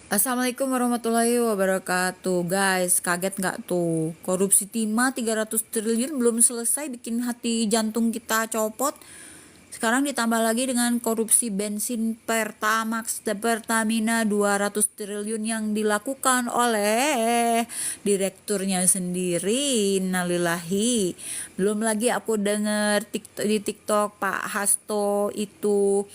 Assalamualaikum warahmatullahi wabarakatuh. Guys, kaget nggak tuh? Korupsi timah 300 triliun belum selesai bikin hati jantung kita copot. Sekarang ditambah lagi dengan korupsi bensin Pertamax dan Pertamina 200 triliun yang dilakukan oleh direkturnya sendiri. Innalillahi. Belum lagi aku dengar di TikTok Pak Hasto itu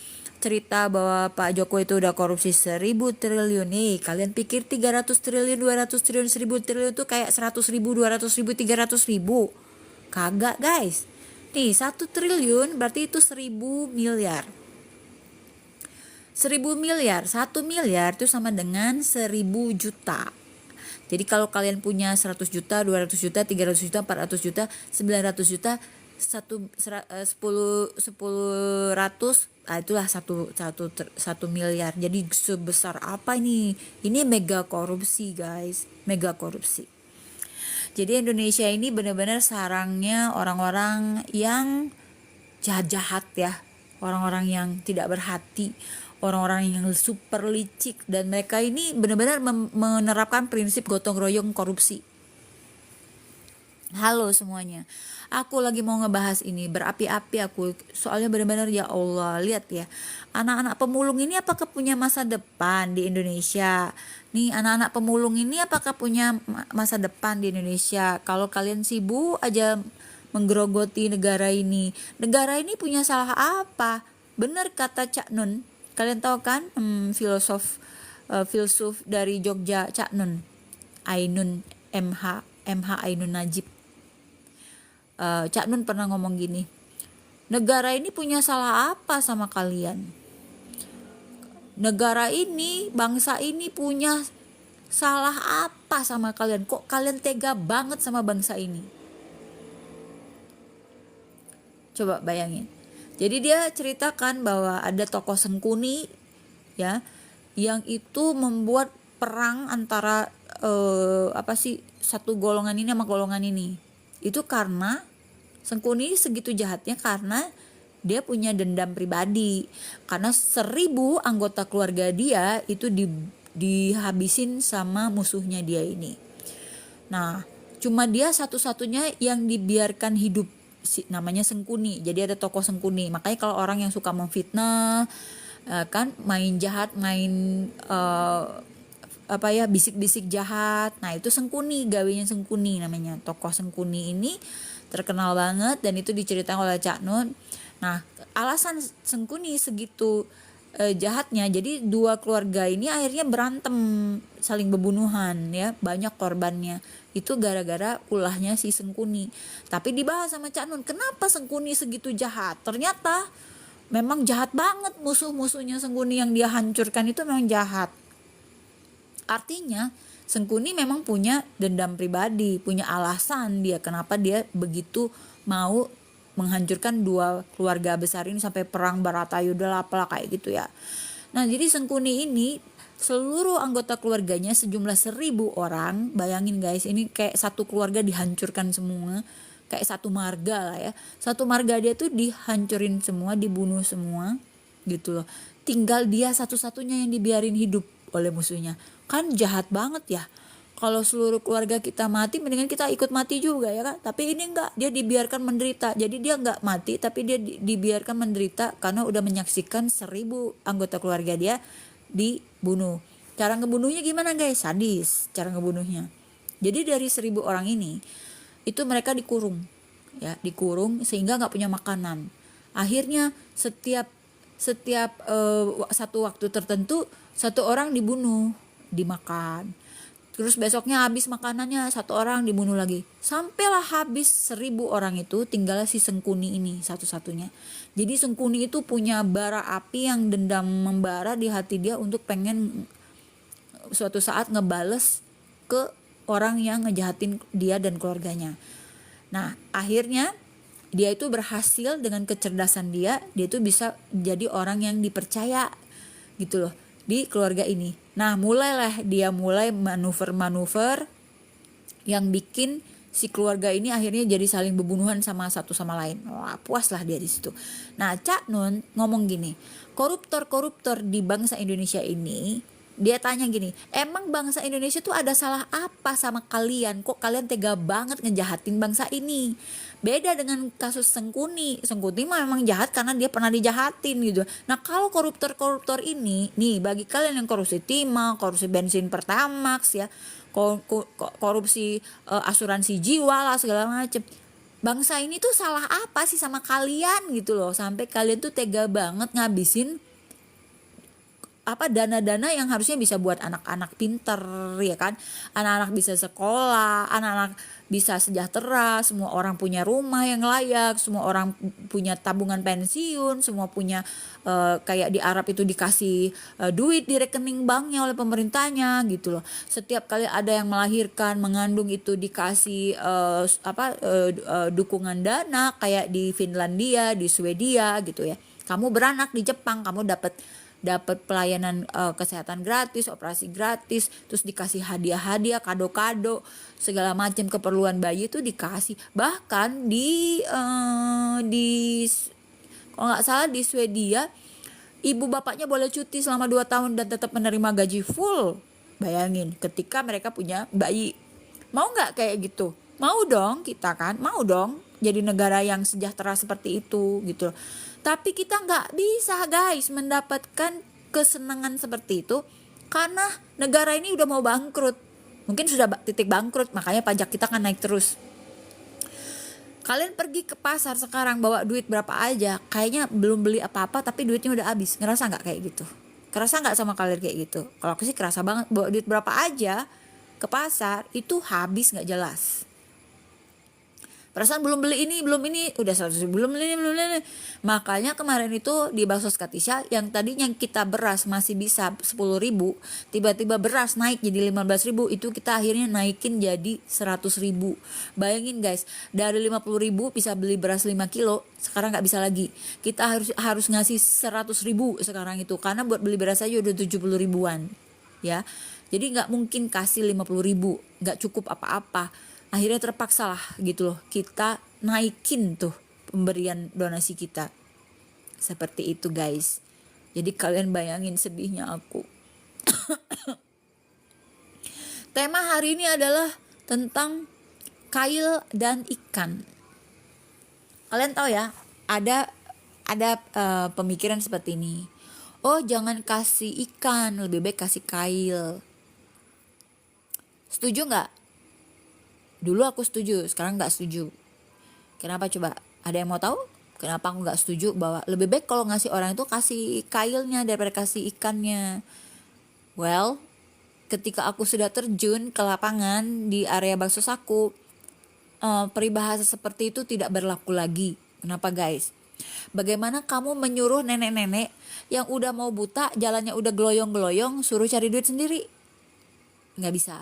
cerita bahwa Pak Jokowi itu udah korupsi 1.000 triliun nih. Kalian pikir 300 triliun, 200 triliun, 1.000 triliun itu kayak 100 ribu, 200 ribu, 300 ribu? Kagak guys. Nih 1 triliun berarti itu 1.000 miliar. 1.000 miliar, 1 miliar itu sama dengan 1.000 juta. Jadi kalau kalian punya 100 juta, 200 juta, 300 juta, 400 juta, 900 juta, 10 ratus, itulah satu miliar. Jadi sebesar apa ini mega korupsi guys, mega korupsi. Jadi Indonesia ini benar-benar sarangnya orang-orang yang jahat-jahat ya, orang-orang yang tidak berhati, orang-orang yang super licik, dan mereka ini benar-benar menerapkan prinsip gotong royong korupsi. Halo semuanya, aku lagi mau ngebahas ini berapi-api aku, soalnya benar-benar ya Allah, lihat ya, anak-anak pemulung ini apakah punya masa depan di Indonesia? Nih anak-anak pemulung ini apakah punya masa depan di Indonesia? Kalau kalian sibuk aja menggerogoti negara ini punya salah apa? Bener kata Cak Nun, kalian tahu kan, filsuf dari Jogja, Cak Nun Ainun, MH Ainun Najib. Cak Nun pernah ngomong gini, negara ini punya salah apa sama kalian? Negara ini, bangsa ini punya salah apa sama kalian? Kok kalian tega banget sama bangsa ini? Coba bayangin. Jadi dia ceritakan bahwa ada tokoh Sengkuni ya, yang itu membuat perang antara satu golongan ini sama golongan ini. Itu karena Sengkuni segitu jahatnya karena dia punya dendam pribadi, karena 1.000 anggota keluarga dia itu dihabisin sama musuhnya dia ini. Nah, cuma dia satu-satunya yang dibiarkan hidup, namanya Sengkuni. Jadi ada tokoh Sengkuni. Makanya kalau orang yang suka memfitnah, kan main jahat, main bisik-bisik jahat, nah itu Sengkuni, gawenya Sengkuni namanya. Tokoh Sengkuni ini terkenal banget dan itu diceritakan oleh Cak Nun. Nah, alasan Sengkuni segitu jahatnya, jadi dua keluarga ini akhirnya berantem, saling berbunuhan ya, banyak korbannya. Itu gara-gara ulahnya si Sengkuni. Tapi dibahas sama Cak Nun, kenapa Sengkuni segitu jahat? Ternyata memang jahat banget, musuh-musuhnya Sengkuni yang dia hancurkan itu memang jahat. Artinya Sengkuni memang punya dendam pribadi, punya alasan dia kenapa dia begitu mau menghancurkan dua keluarga besar ini sampai perang Baratayuda apalah kayak gitu ya. Nah, jadi Sengkuni ini seluruh anggota keluarganya sejumlah 1.000 orang, bayangin guys, ini kayak satu keluarga dihancurkan semua, kayak satu marga lah ya. Satu marga dia tuh dihancurin semua, dibunuh semua gitu loh. Tinggal dia satu-satunya yang dibiarin hidup oleh musuhnya. Kan jahat banget ya. Kalau seluruh keluarga kita mati, mendingan kita ikut mati juga ya kan. Tapi ini enggak, dia dibiarkan menderita. Jadi dia enggak mati, tapi dia dibiarkan menderita karena udah menyaksikan 1.000 anggota keluarga dia dibunuh. Cara ngebunuhnya gimana guys? Sadis cara ngebunuhnya. Jadi dari 1.000 orang ini, itu mereka dikurung ya, dikurung sehingga nggak punya makanan. Akhirnya setiap satu waktu tertentu satu orang dibunuh, dimakan. Terus besoknya habis makanannya, satu orang dibunuh lagi. Sampailah habis 1.000 orang itu, tinggal si Sengkuni ini satu-satunya. Jadi Sengkuni itu punya bara api yang dendam membara di hati dia untuk pengen suatu saat ngebales ke orang yang ngejahatin dia dan keluarganya. Nah, akhirnya dia itu berhasil dengan kecerdasan dia itu bisa jadi orang yang dipercaya gitu loh di keluarga ini. Nah, mulai manuver-manuver yang bikin si keluarga ini akhirnya jadi saling berbunuhan sama satu sama lain. Wah, puaslah dia di situ. Nah, Cak Nun ngomong gini, koruptor-koruptor di bangsa Indonesia ini Dia tanya gini, emang bangsa Indonesia tuh ada salah apa sama kalian? Kok kalian tega banget ngejahatin bangsa ini? Beda dengan kasus Sengkuni. Sengkuni mah memang jahat karena dia pernah dijahatin gitu. Nah kalau koruptor-koruptor ini, nih bagi kalian yang korupsi timah, korupsi bensin Pertamax ya, korupsi asuransi jiwa lah segala macem. Bangsa ini tuh salah apa sih sama kalian gitu loh, sampai kalian tuh tega banget ngabisin dana-dana yang harusnya bisa buat anak-anak pinter ya kan, anak-anak bisa sekolah, anak-anak bisa sejahtera, semua orang punya rumah yang layak, semua orang punya tabungan pensiun, semua punya kayak di Arab itu dikasih duit di rekening banknya oleh pemerintahnya gitu loh. Setiap kali ada yang melahirkan, mengandung itu dikasih dukungan dana kayak di Finlandia, di Swedia gitu ya. Kamu beranak di Jepang, kamu dapat pelayanan kesehatan gratis, operasi gratis, terus dikasih hadiah-hadiah, kado-kado, segala macam keperluan bayi itu dikasih. Bahkan di kalau nggak salah di Swedia, ibu bapaknya boleh cuti selama 2 tahun dan tetap menerima gaji full. Bayangin ketika mereka punya bayi. Mau nggak kayak gitu? Mau dong kita kan, mau dong jadi negara yang sejahtera seperti itu gitu. Tapi kita nggak bisa guys mendapatkan kesenangan seperti itu karena negara ini udah mau bangkrut. Mungkin sudah titik bangkrut, makanya pajak kita kan naik terus. Kalian pergi ke pasar sekarang bawa duit berapa aja, kayaknya belum beli apa-apa tapi duitnya udah habis. Ngerasa nggak kayak gitu? Kerasa nggak sama kalian kayak gitu? Kalau aku sih kerasa banget, bawa duit berapa aja ke pasar itu habis nggak jelas. Perasaan belum beli ini, udah 100 ribu, belum beli ini. Makanya kemarin itu di Bakso Skatisha yang tadinya kita beras masih bisa 10 ribu, tiba-tiba beras naik jadi 15 ribu, itu kita akhirnya naikin jadi 100 ribu. Bayangin guys, dari 50 ribu bisa beli beras 5 kilo, sekarang gak bisa lagi. Kita harus ngasih 100 ribu sekarang itu, karena buat beli beras aja udah 70 ribuan ya. Jadi gak mungkin kasih 50 ribu, gak cukup apa-apa. Akhirnya terpaksa lah gitu loh, kita naikin tuh pemberian donasi kita. Seperti itu guys. Jadi kalian bayangin sedihnya aku. Tema hari ini adalah tentang kail dan ikan. Kalian tahu ya, ada pemikiran seperti ini. Oh, jangan kasih ikan, lebih baik kasih kail. Setuju nggak? Dulu aku setuju, sekarang nggak setuju. Kenapa coba? Ada yang mau tahu? Kenapa aku nggak setuju bahwa lebih baik kalau ngasih orang itu kasih kailnya daripada kasih ikannya? Well, ketika aku sudah terjun ke lapangan di area bakso saku, peribahasa seperti itu tidak berlaku lagi. Kenapa guys? Bagaimana kamu menyuruh nenek-nenek yang udah mau buta, jalannya udah geloyong-geloyong, suruh cari duit sendiri? Nggak bisa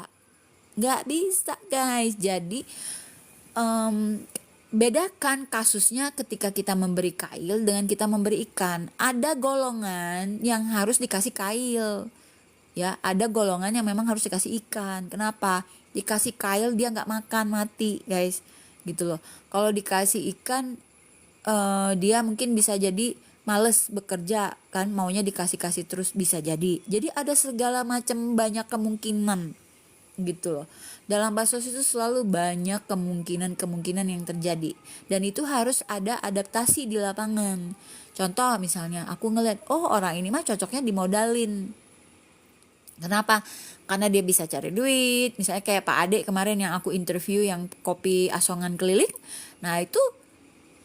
guys. Jadi bedakan kasusnya ketika kita memberi kail dengan kita memberi ikan. Ada golongan yang harus dikasih kail ya, ada golongan yang memang harus dikasih ikan. Kenapa? Dikasih kail dia nggak makan, mati guys gitu loh. Kalau dikasih ikan dia mungkin bisa jadi males bekerja kan, maunya dikasih terus, bisa jadi ada segala macam, banyak kemungkinan gitu loh. Dalam bakso itu selalu banyak kemungkinan yang terjadi, dan itu harus ada adaptasi di lapangan. Contoh misalnya aku ngeliat, oh orang ini mah cocoknya dimodalin. Kenapa? Karena dia bisa cari duit. Misalnya kayak Pak Ade kemarin yang aku interview yang kopi asongan keliling. Nah itu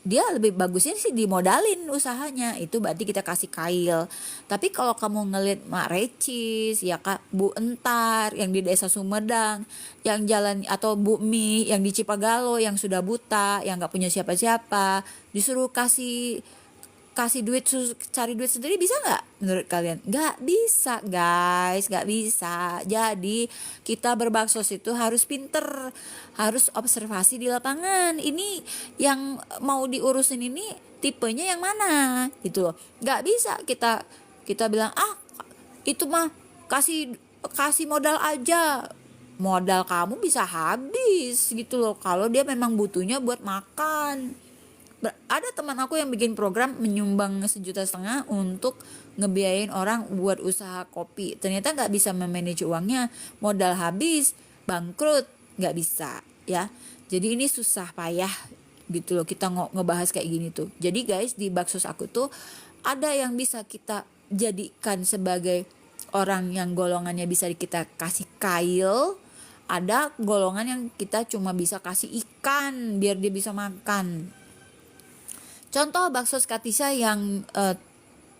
dia lebih bagusnya sih dimodalin usahanya. Itu berarti kita kasih kail. Tapi kalau kamu ngeliat Mak Recis ya Kak, Bu Entar yang di desa Sumedang, yang jalan, atau Bu Mi yang di Cipagalo yang sudah buta, yang gak punya siapa-siapa, disuruh kasih duit, cari duit sendiri, bisa nggak menurut kalian? Nggak bisa guys, nggak bisa. Jadi kita berbakso itu harus pinter, harus observasi di lapangan. Ini yang mau diurusin ini tipenya yang mana gitu loh. Nggak bisa kita bilang itu mah kasih modal aja. Modal kamu bisa habis gitu loh kalau dia memang butuhnya buat makan. Ada teman aku yang bikin program menyumbang 1,5 juta untuk ngebiayain orang buat usaha kopi. Ternyata nggak bisa memanage uangnya, modal habis, bangkrut, nggak bisa ya. Jadi ini susah payah gitu loh kita ngebahas kayak gini tuh. Jadi guys, di Baksos aku tuh ada yang bisa kita jadikan sebagai orang yang golongannya bisa kita kasih kail, ada golongan yang kita cuma bisa kasih ikan biar dia bisa makan. Contoh bakso Skatisa yang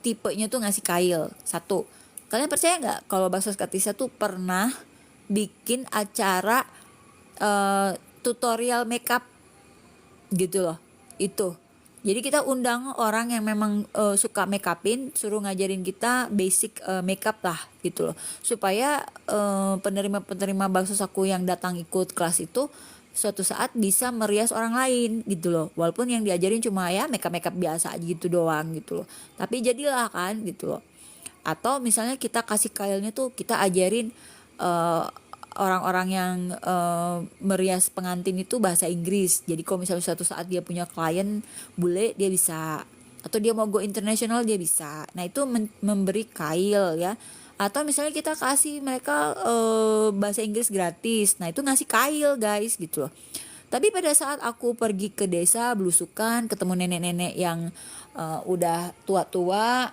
tipenya tuh ngasih kail. Satu, kalian percaya nggak kalau bakso Skatisa tuh pernah bikin acara tutorial makeup gitu loh. Itu. Jadi kita undang orang yang memang suka makeupin, suruh ngajarin kita basic makeup lah gitu loh. Supaya penerima-penerima bakso aku yang datang ikut kelas itu suatu saat bisa merias orang lain gitu loh. Walaupun yang diajarin cuma ya makeup biasa aja gitu doang gitu loh. Tapi jadilah kan gitu loh. Atau misalnya kita kasih kailnya tuh kita ajarin orang-orang yang merias pengantin itu bahasa Inggris. Jadi kalau misalnya suatu saat dia punya klien bule, dia bisa, atau dia mau go international dia bisa. Nah itu memberi kail ya. Atau misalnya kita kasih mereka bahasa Inggris gratis, nah itu ngasih kail guys gitu loh. Tapi pada saat aku pergi ke desa belusukan, ketemu nenek-nenek yang udah tua-tua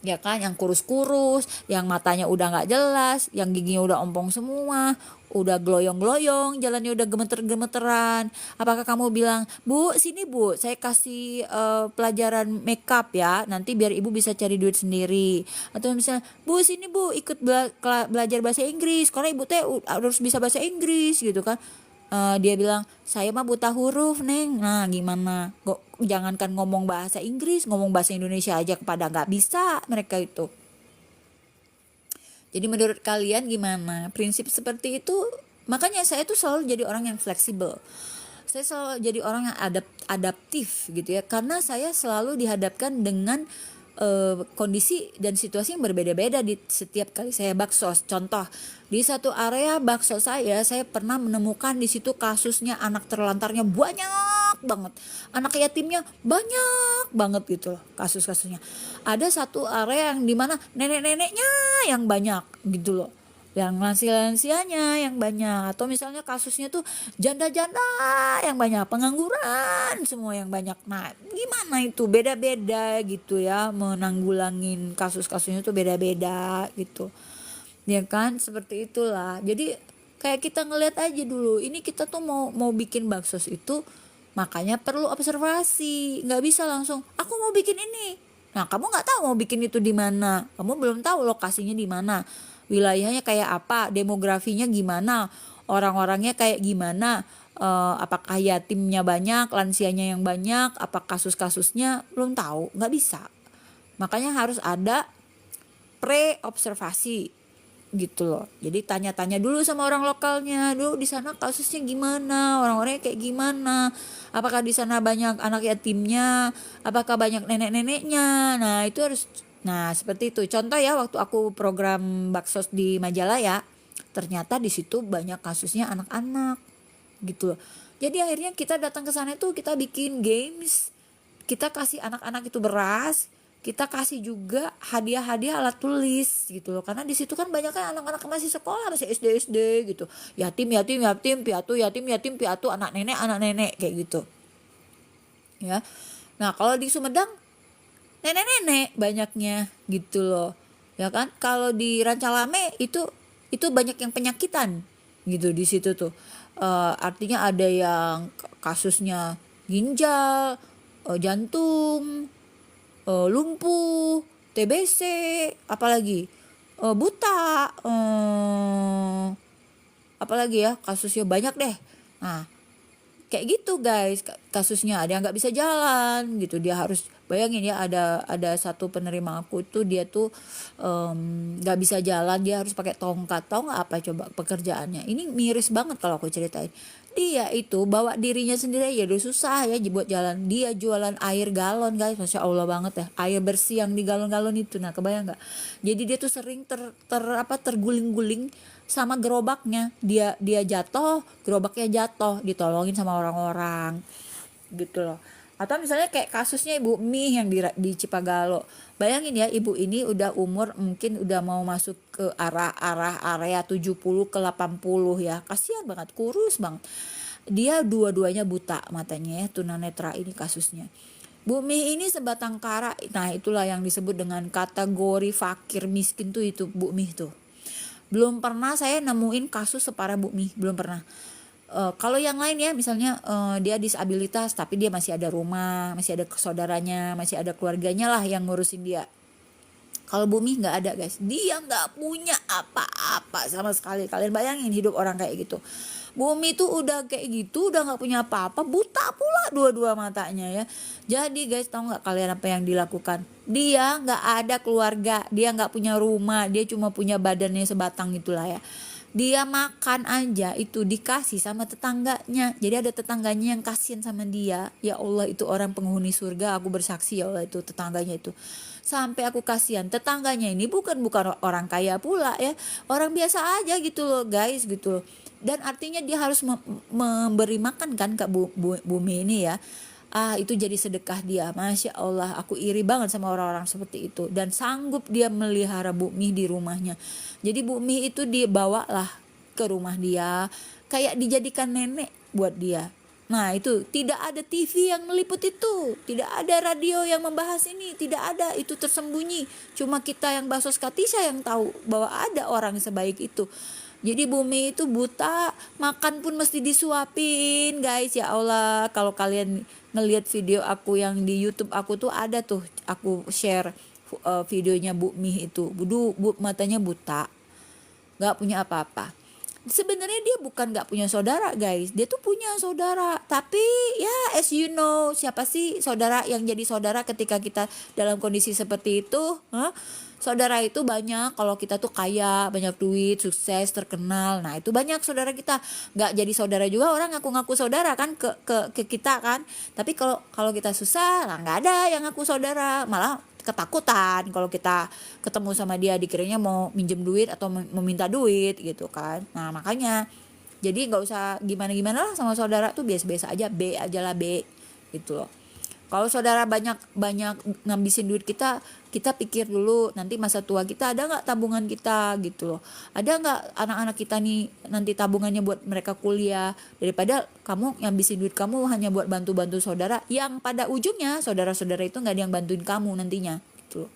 ya kan, yang kurus-kurus, yang matanya udah nggak jelas, yang giginya udah ompong semua, udah gloyong-gloyong, jalannya udah gemeter-gemeteran. Apakah kamu bilang, Bu, sini Bu, saya kasih pelajaran makeup ya, nanti biar ibu bisa cari duit sendiri. Atau misalnya, Bu, sini Bu, ikut belajar bahasa Inggris, karena ibu teh harus bisa bahasa Inggris gitu kan. Dia bilang, saya mah buta huruf Neng. Nah gimana, jangankan ngomong bahasa Inggris, ngomong bahasa Indonesia aja kepada nggak bisa mereka itu. Jadi menurut kalian gimana prinsip seperti itu? Makanya saya tuh selalu jadi orang yang fleksibel, saya selalu jadi orang yang adaptif gitu ya, karena saya selalu dihadapkan dengan kondisi dan situasi yang berbeda-beda di setiap kali saya baksos. Contoh, di satu area bakso saya pernah menemukan di situ kasusnya anak terlantarnya banyak banget, anak yatimnya banyak banget gitu loh kasus-kasusnya. Ada satu area yang dimana nenek-neneknya yang banyak gitu loh, yang lansia-lansianya yang banyak, atau misalnya kasusnya tuh janda-janda yang banyak, pengangguran semua yang banyak. Nah gimana itu, beda-beda gitu ya, menanggulangin kasus-kasusnya tuh beda-beda gitu ya kan, seperti itulah. Jadi kayak kita ngeliat aja dulu, ini kita tuh mau bikin baksos itu makanya perlu observasi, nggak bisa langsung aku mau bikin ini. Nah kamu nggak tahu mau bikin itu di mana, kamu belum tahu lokasinya di mana, wilayahnya kayak apa, demografinya gimana, orang-orangnya kayak gimana, apakah yatimnya banyak, lansianya yang banyak, apa kasus-kasusnya belum tahu, nggak bisa. Makanya harus ada pre-observasi gitu loh. Jadi tanya-tanya dulu sama orang lokalnya, dulu di sana kasusnya gimana, orang-orangnya kayak gimana, apakah di sana banyak anak yatimnya, apakah banyak nenek-neneknya. Nah itu harus, nah seperti itu. Contoh ya, waktu aku program baksos di Majalaya, ternyata di situ banyak kasusnya anak-anak gitu loh. Jadi akhirnya kita datang ke sana itu kita bikin games, kita kasih anak-anak itu beras, kita kasih juga hadiah-hadiah alat tulis gitu loh, karena di situ kan banyak kan anak-anak masih sekolah, masih SD gitu, yatim piatu, anak nenek kayak gitu ya. Nah kalau di Sumedang nenek-nenek banyaknya gitu loh ya kan. Kalau di Rancalame itu banyak yang penyakitan gitu di situ tuh. Artinya ada yang kasusnya ginjal, jantung, lumpuh, TBC, apalagi buta, apalagi ya kasusnya banyak deh. Nah kayak gitu guys kasusnya, ada yang nggak bisa jalan gitu, dia harus bayangin ya, ada satu penerima aku itu dia tuh nggak bisa jalan, dia harus pakai tongkat. Tahu nggak apa coba pekerjaannya, ini miris banget kalau aku ceritain. Dia itu bawa dirinya sendiri ya udah susah ya buat jalan, dia jualan air galon guys, masya Allah banget ya, air bersih yang di galon-galon itu. Nah kebayang nggak, jadi dia tuh sering terguling-guling sama gerobaknya, dia jatuh, gerobaknya jatuh, ditolongin sama orang-orang gitu loh. Atau misalnya kayak kasusnya Ibu Mi yang di Cipagalo. Bayangin ya, ibu ini udah umur mungkin udah mau masuk ke arah area 70 ke 80 ya. Kasihan banget, kurus banget. Dia dua-duanya buta matanya ya, tunanetra ini kasusnya. Bu Mi ini sebatang kara. Nah, itulah yang disebut dengan kategori fakir miskin tuh, itu Bu Mi tuh. Belum pernah saya nemuin kasus separah Bu Mi, belum pernah. Kalau yang lain ya, misalnya dia disabilitas tapi dia masih ada rumah, masih ada saudaranya, masih ada keluarganya lah yang ngurusin dia. Kalau Bumi nggak ada guys, dia nggak punya apa-apa sama sekali. Kalian bayangin hidup orang kayak gitu. Bumi tuh udah kayak gitu, udah nggak punya apa-apa, buta pula dua-dua matanya ya. Jadi guys, tahu nggak kalian apa yang dilakukan? Dia nggak ada keluarga, dia nggak punya rumah, dia cuma punya badannya sebatang itulah ya. Dia makan aja itu dikasih sama tetangganya. Jadi ada tetangganya yang kasihan sama dia. Ya Allah, itu orang penghuni surga, aku bersaksi ya Allah, itu tetangganya itu. Sampai aku kasihan, tetangganya ini bukan orang kaya pula ya. Orang biasa aja gitu loh guys, gitu loh. Dan artinya dia harus memberi makan kan ke bumi ini ya. Itu jadi sedekah dia. Masya Allah, aku iri banget sama orang-orang seperti itu. Dan sanggup dia melihara Bu Mi di rumahnya. Jadi Bu Mi itu dibawalah ke rumah dia, kayak dijadikan nenek buat dia. Nah, itu tidak ada TV yang meliput itu, tidak ada radio yang membahas ini, tidak ada, itu tersembunyi. Cuma kita yang Basos Katisha yang tahu bahwa ada orang sebaik itu. Jadi Bumi itu buta, makan pun mesti disuapin guys. Ya Allah, kalau kalian ngelihat video aku yang di YouTube aku tuh ada tuh, aku share videonya Bumi itu. Matanya buta, nggak punya apa-apa. Sebenarnya dia bukan nggak punya saudara guys, dia tuh punya saudara. Tapi ya as you know, siapa sih saudara yang jadi saudara ketika kita dalam kondisi seperti itu? Saudara itu banyak kalau kita tuh kaya, banyak duit, sukses, terkenal. Nah itu banyak saudara kita. Nggak jadi saudara juga orang ngaku-ngaku saudara kan ke kita kan. Tapi kalau kita susah, lah nggak ada yang ngaku saudara, malah ketakutan kalau kita ketemu sama dia, dikiranya mau minjem duit atau meminta duit gitu kan. Nah makanya jadi nggak usah gimana-gimana lah sama saudara, tuh biasa-biasa aja, B aja lah, B gitu loh. Kalau saudara banyak ngabisin duit kita pikir dulu nanti masa tua kita ada nggak tabungan kita gitu loh. Ada nggak anak-anak kita nih nanti tabungannya buat mereka kuliah, daripada kamu ngabisin duit kamu hanya buat bantu-bantu saudara yang pada ujungnya saudara-saudara itu nggak ada yang bantuin kamu nantinya gitu loh.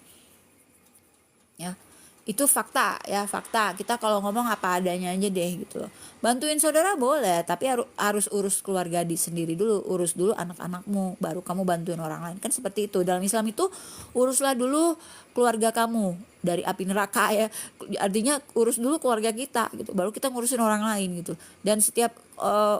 Ya, itu fakta ya, fakta. Kita kalau ngomong apa adanya aja deh gitu loh. Bantuin saudara boleh, tapi harus urus keluarga sendiri dulu, urus dulu anak-anakmu, baru kamu bantuin orang lain. Kan seperti itu. Dalam Islam itu uruslah dulu keluarga kamu dari api neraka ya. Artinya urus dulu keluarga kita gitu, baru kita ngurusin orang lain gitu. Dan setiap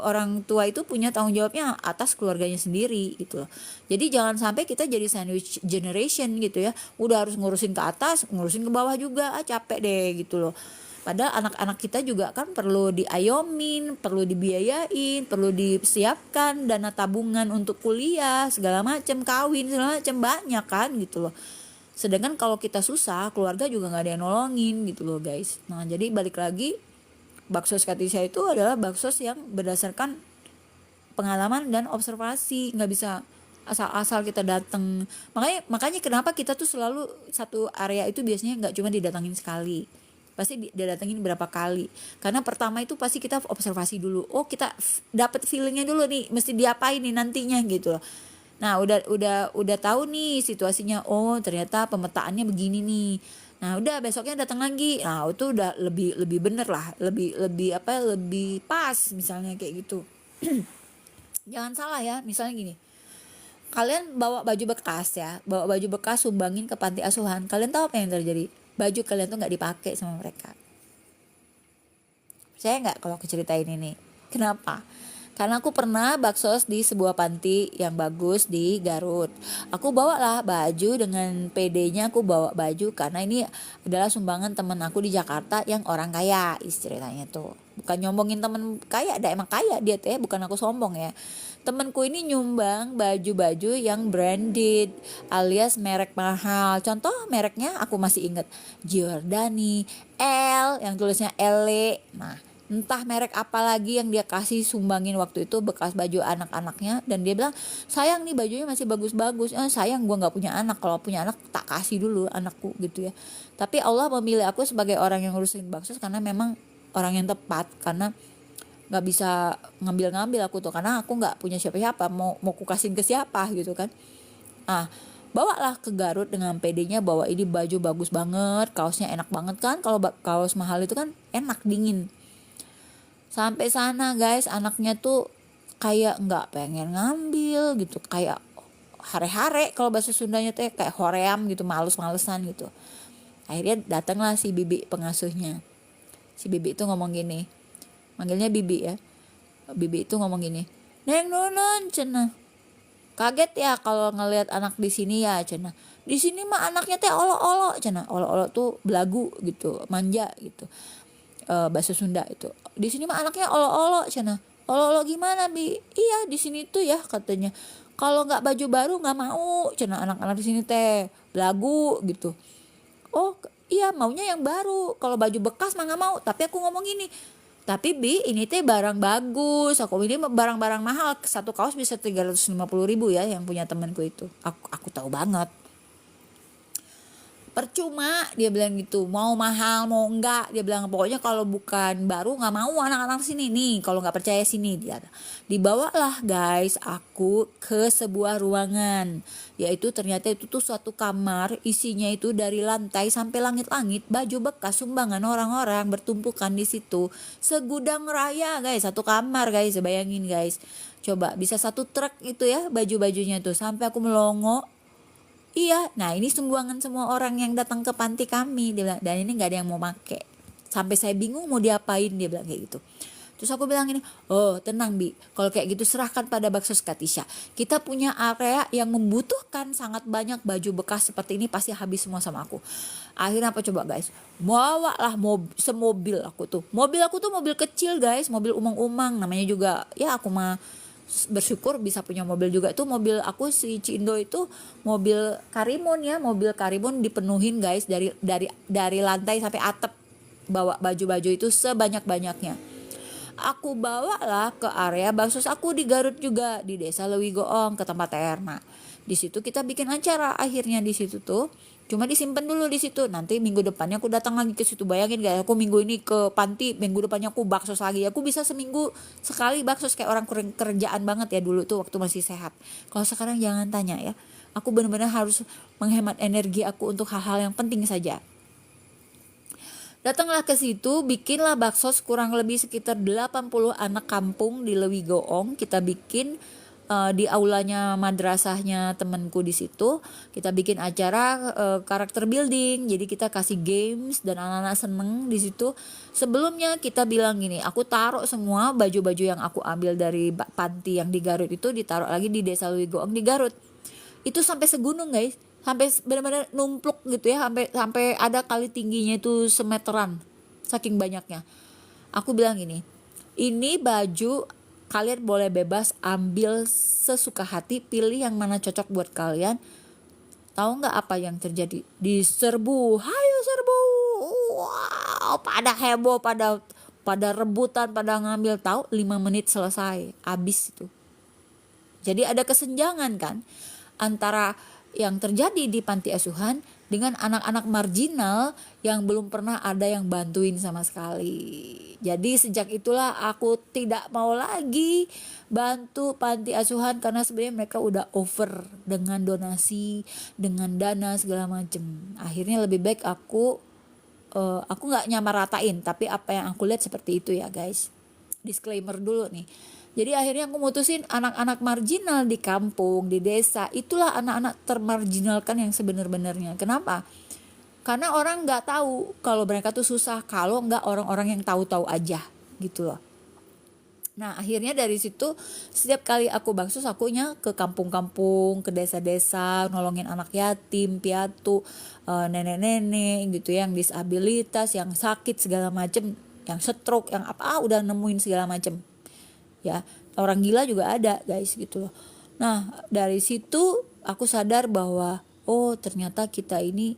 orang tua itu punya tanggung jawabnya atas keluarganya sendiri gitu loh. Jadi jangan sampai kita jadi sandwich generation gitu ya. Udah harus ngurusin ke atas, ngurusin ke bawah juga, capek deh gitu loh. Padahal anak-anak kita juga kan perlu diayomin, perlu dibiayain, perlu disiapkan dana tabungan untuk kuliah, segala macam, kawin, segala macam, banyak kan gitu loh. Sedangkan kalau kita susah, keluarga juga nggak ada yang nolongin gitu loh guys. Nah jadi balik lagi, Baksos Katisha itu adalah baksos yang berdasarkan pengalaman dan observasi, nggak bisa asal-asal kita datang. Makanya kenapa kita tuh selalu satu area itu biasanya nggak cuma didatangin sekali, pasti didatengin berapa kali. Karena pertama itu pasti kita observasi dulu. Oh, kita dapat feelingnya dulu nih, mesti diapain nih nantinya gitu loh. Nah, udah tahu nih situasinya. Oh, ternyata pemetaannya begini nih. Nah, udah besoknya datang lagi. Nah, itu udah lebih bener lah, lebih pas misalnya kayak gitu. Jangan salah ya, misalnya gini. Kalian bawa baju bekas ya, sumbangin ke panti asuhan. Kalian tahu apa yang terjadi? Baju kalian tuh nggak dipakai sama mereka. Saya nggak kalau aku ceritain ini. Kenapa? Karena aku pernah baksos di sebuah panti yang bagus di Garut. Aku bawalah baju dengan PD-nya, aku bawa baju karena ini adalah sumbangan teman aku di Jakarta yang orang kaya, ceritanya tuh. Bukan nyombongin temen kaya, ada emang kaya dia tuh ya, bukan aku sombong ya. Temanku ini nyumbang baju-baju yang branded alias merek mahal. Contoh mereknya aku masih ingat, Giordani, L yang tulisnya L. Nah, entah merek apa lagi yang dia kasih sumbangin waktu itu, bekas baju anak-anaknya, dan dia bilang sayang nih bajunya masih bagus-bagus. Sayang gue nggak punya anak, kalau punya anak tak kasih dulu anakku gitu ya. Tapi Allah memilih aku sebagai orang yang ngurusin baksos karena memang orang yang tepat, karena nggak bisa ngambil-ngambil aku tuh, karena aku nggak punya siapa-siapa, mau ku kasihin ke siapa gitu kan. Bawalah ke Garut dengan pedenya bahwa ini baju bagus banget, kaosnya enak banget kan, kalau kaos mahal itu kan enak dingin. Sampai sana guys, anaknya tuh kayak nggak pengen ngambil gitu, kayak hare-hare kalau bahasa Sundanya tuh kayak hoream gitu, males-malesan gitu. Akhirnya datanglah si bibi pengasuhnya. Si bibi itu ngomong gini, manggilnya bibi ya. Bibi itu ngomong gini, Neng Nunun cenah, kaget ya kalau ngelihat anak di sini ya cenah. Di sini mah anaknya teh olo-olo cenah. Olo-olo tuh belagu gitu, manja gitu. Bahasa Sunda itu. Di sini mah anaknya olo-olo cenah. Olo-olo gimana bi? Iya di sini tuh ya katanya. Kalau nggak baju baru nggak mau cenah, anak-anak di sini teh belagu gitu. Oh iya maunya yang baru. Kalau baju bekas mah nggak mau. Tapi aku ngomong gini, tapi Bi ini teh barang bagus, aku ini barang-barang mahal, satu kaos bisa 350.000 ya, yang punya temanku itu, aku tahu banget. Percuma dia bilang gitu, mau mahal mau enggak, dia bilang pokoknya kalau bukan baru nggak mau anak-anak sini nih, kalau nggak percaya sini. Dia dibawalah guys aku ke sebuah ruangan, yaitu ternyata itu tuh suatu kamar, isinya itu dari lantai sampai langit-langit baju bekas sumbangan orang-orang bertumpukan di situ, segudang raya guys, satu kamar guys, bayangin guys, coba bisa satu truk itu ya baju-bajunya tuh, sampai aku melongo. Iya, nah ini sumbangan semua orang yang datang ke panti kami, dia bilang, dan ini nggak ada yang mau make. Sampai saya bingung mau diapain, dia bilang kayak gitu. Terus aku bilang ini, oh tenang Bi, kalau kayak gitu serahkan pada Baksos Katisha. Kita punya area yang membutuhkan sangat banyak baju bekas seperti ini, pasti habis semua sama aku. Akhirnya apa coba guys, bawa lah semobil aku tuh. Mobil aku tuh mobil kecil guys, mobil umang-umang, namanya juga ya aku mah bersyukur bisa punya mobil juga. Itu mobil aku si Cindo itu mobil Karimun ya, mobil Karimun dipenuhin guys, dari lantai sampai atap, bawa baju-baju itu sebanyak-banyaknya. Aku bawalah ke area baksos aku di Garut juga, di desa Lewigoong, ke tempat Erna. Di situ kita bikin acara akhirnya di situ tuh. Cuma disimpan dulu di situ. Nanti minggu depannya aku datang lagi ke situ. Bayangin gak, aku minggu ini ke panti, minggu depannya aku baksos lagi. Aku bisa seminggu sekali baksos, kayak orang kerjaan banget ya dulu tuh waktu masih sehat. Kalau sekarang jangan tanya ya. Aku benar-benar harus menghemat energi aku untuk hal-hal yang penting saja. Datanglah ke situ, bikinlah baksos kurang lebih sekitar 80 anak kampung di Lewigoong. Kita bikin di aulanya madrasahnya temanku di situ. Kita bikin acara karakter building. Jadi kita kasih games dan anak-anak seneng di situ. Sebelumnya kita bilang gini, aku taruh semua baju-baju yang aku ambil dari panti yang di Garut itu, ditaruh lagi di desa Lewigoong di Garut. Itu sampai segunung guys, sampai benar-benar numpluk gitu ya, sampai ada kali tingginya itu semeteran, saking banyaknya. Aku bilang gini, ini baju kalian boleh bebas ambil sesuka hati, pilih yang mana cocok buat kalian. Tahu nggak apa yang terjadi? Diserbu, hayo serbu, wow, pada heboh, pada rebutan, pada ngambil. Tahu 5 menit selesai, habis itu. Jadi ada kesenjangan kan antara yang terjadi di panti asuhan dengan anak-anak marginal yang belum pernah ada yang bantuin sama sekali. Jadi sejak itulah aku tidak mau lagi bantu panti asuhan, karena sebenarnya mereka udah over dengan donasi, dengan dana segala macem. Akhirnya lebih baik aku nggak nyamaratain, tapi apa yang aku lihat seperti itu ya guys. Disclaimer dulu nih. Jadi akhirnya aku mutusin anak-anak marginal di kampung, di desa, itulah anak-anak termarginalkan yang sebenar-benarnya. Kenapa? Karena orang nggak tahu kalau mereka tuh susah, kalau nggak orang-orang yang tahu-tahu aja gitu loh. Nah akhirnya dari situ setiap kali aku baksos, akunya ke kampung-kampung, ke desa-desa, nolongin anak yatim, piatu, nenek-nenek gitu ya, yang disabilitas, yang sakit segala macem, yang stroke, yang apa, udah nemuin segala macem. Ya, orang gila juga ada guys gitu loh. Nah dari situ aku sadar bahwa ternyata kita ini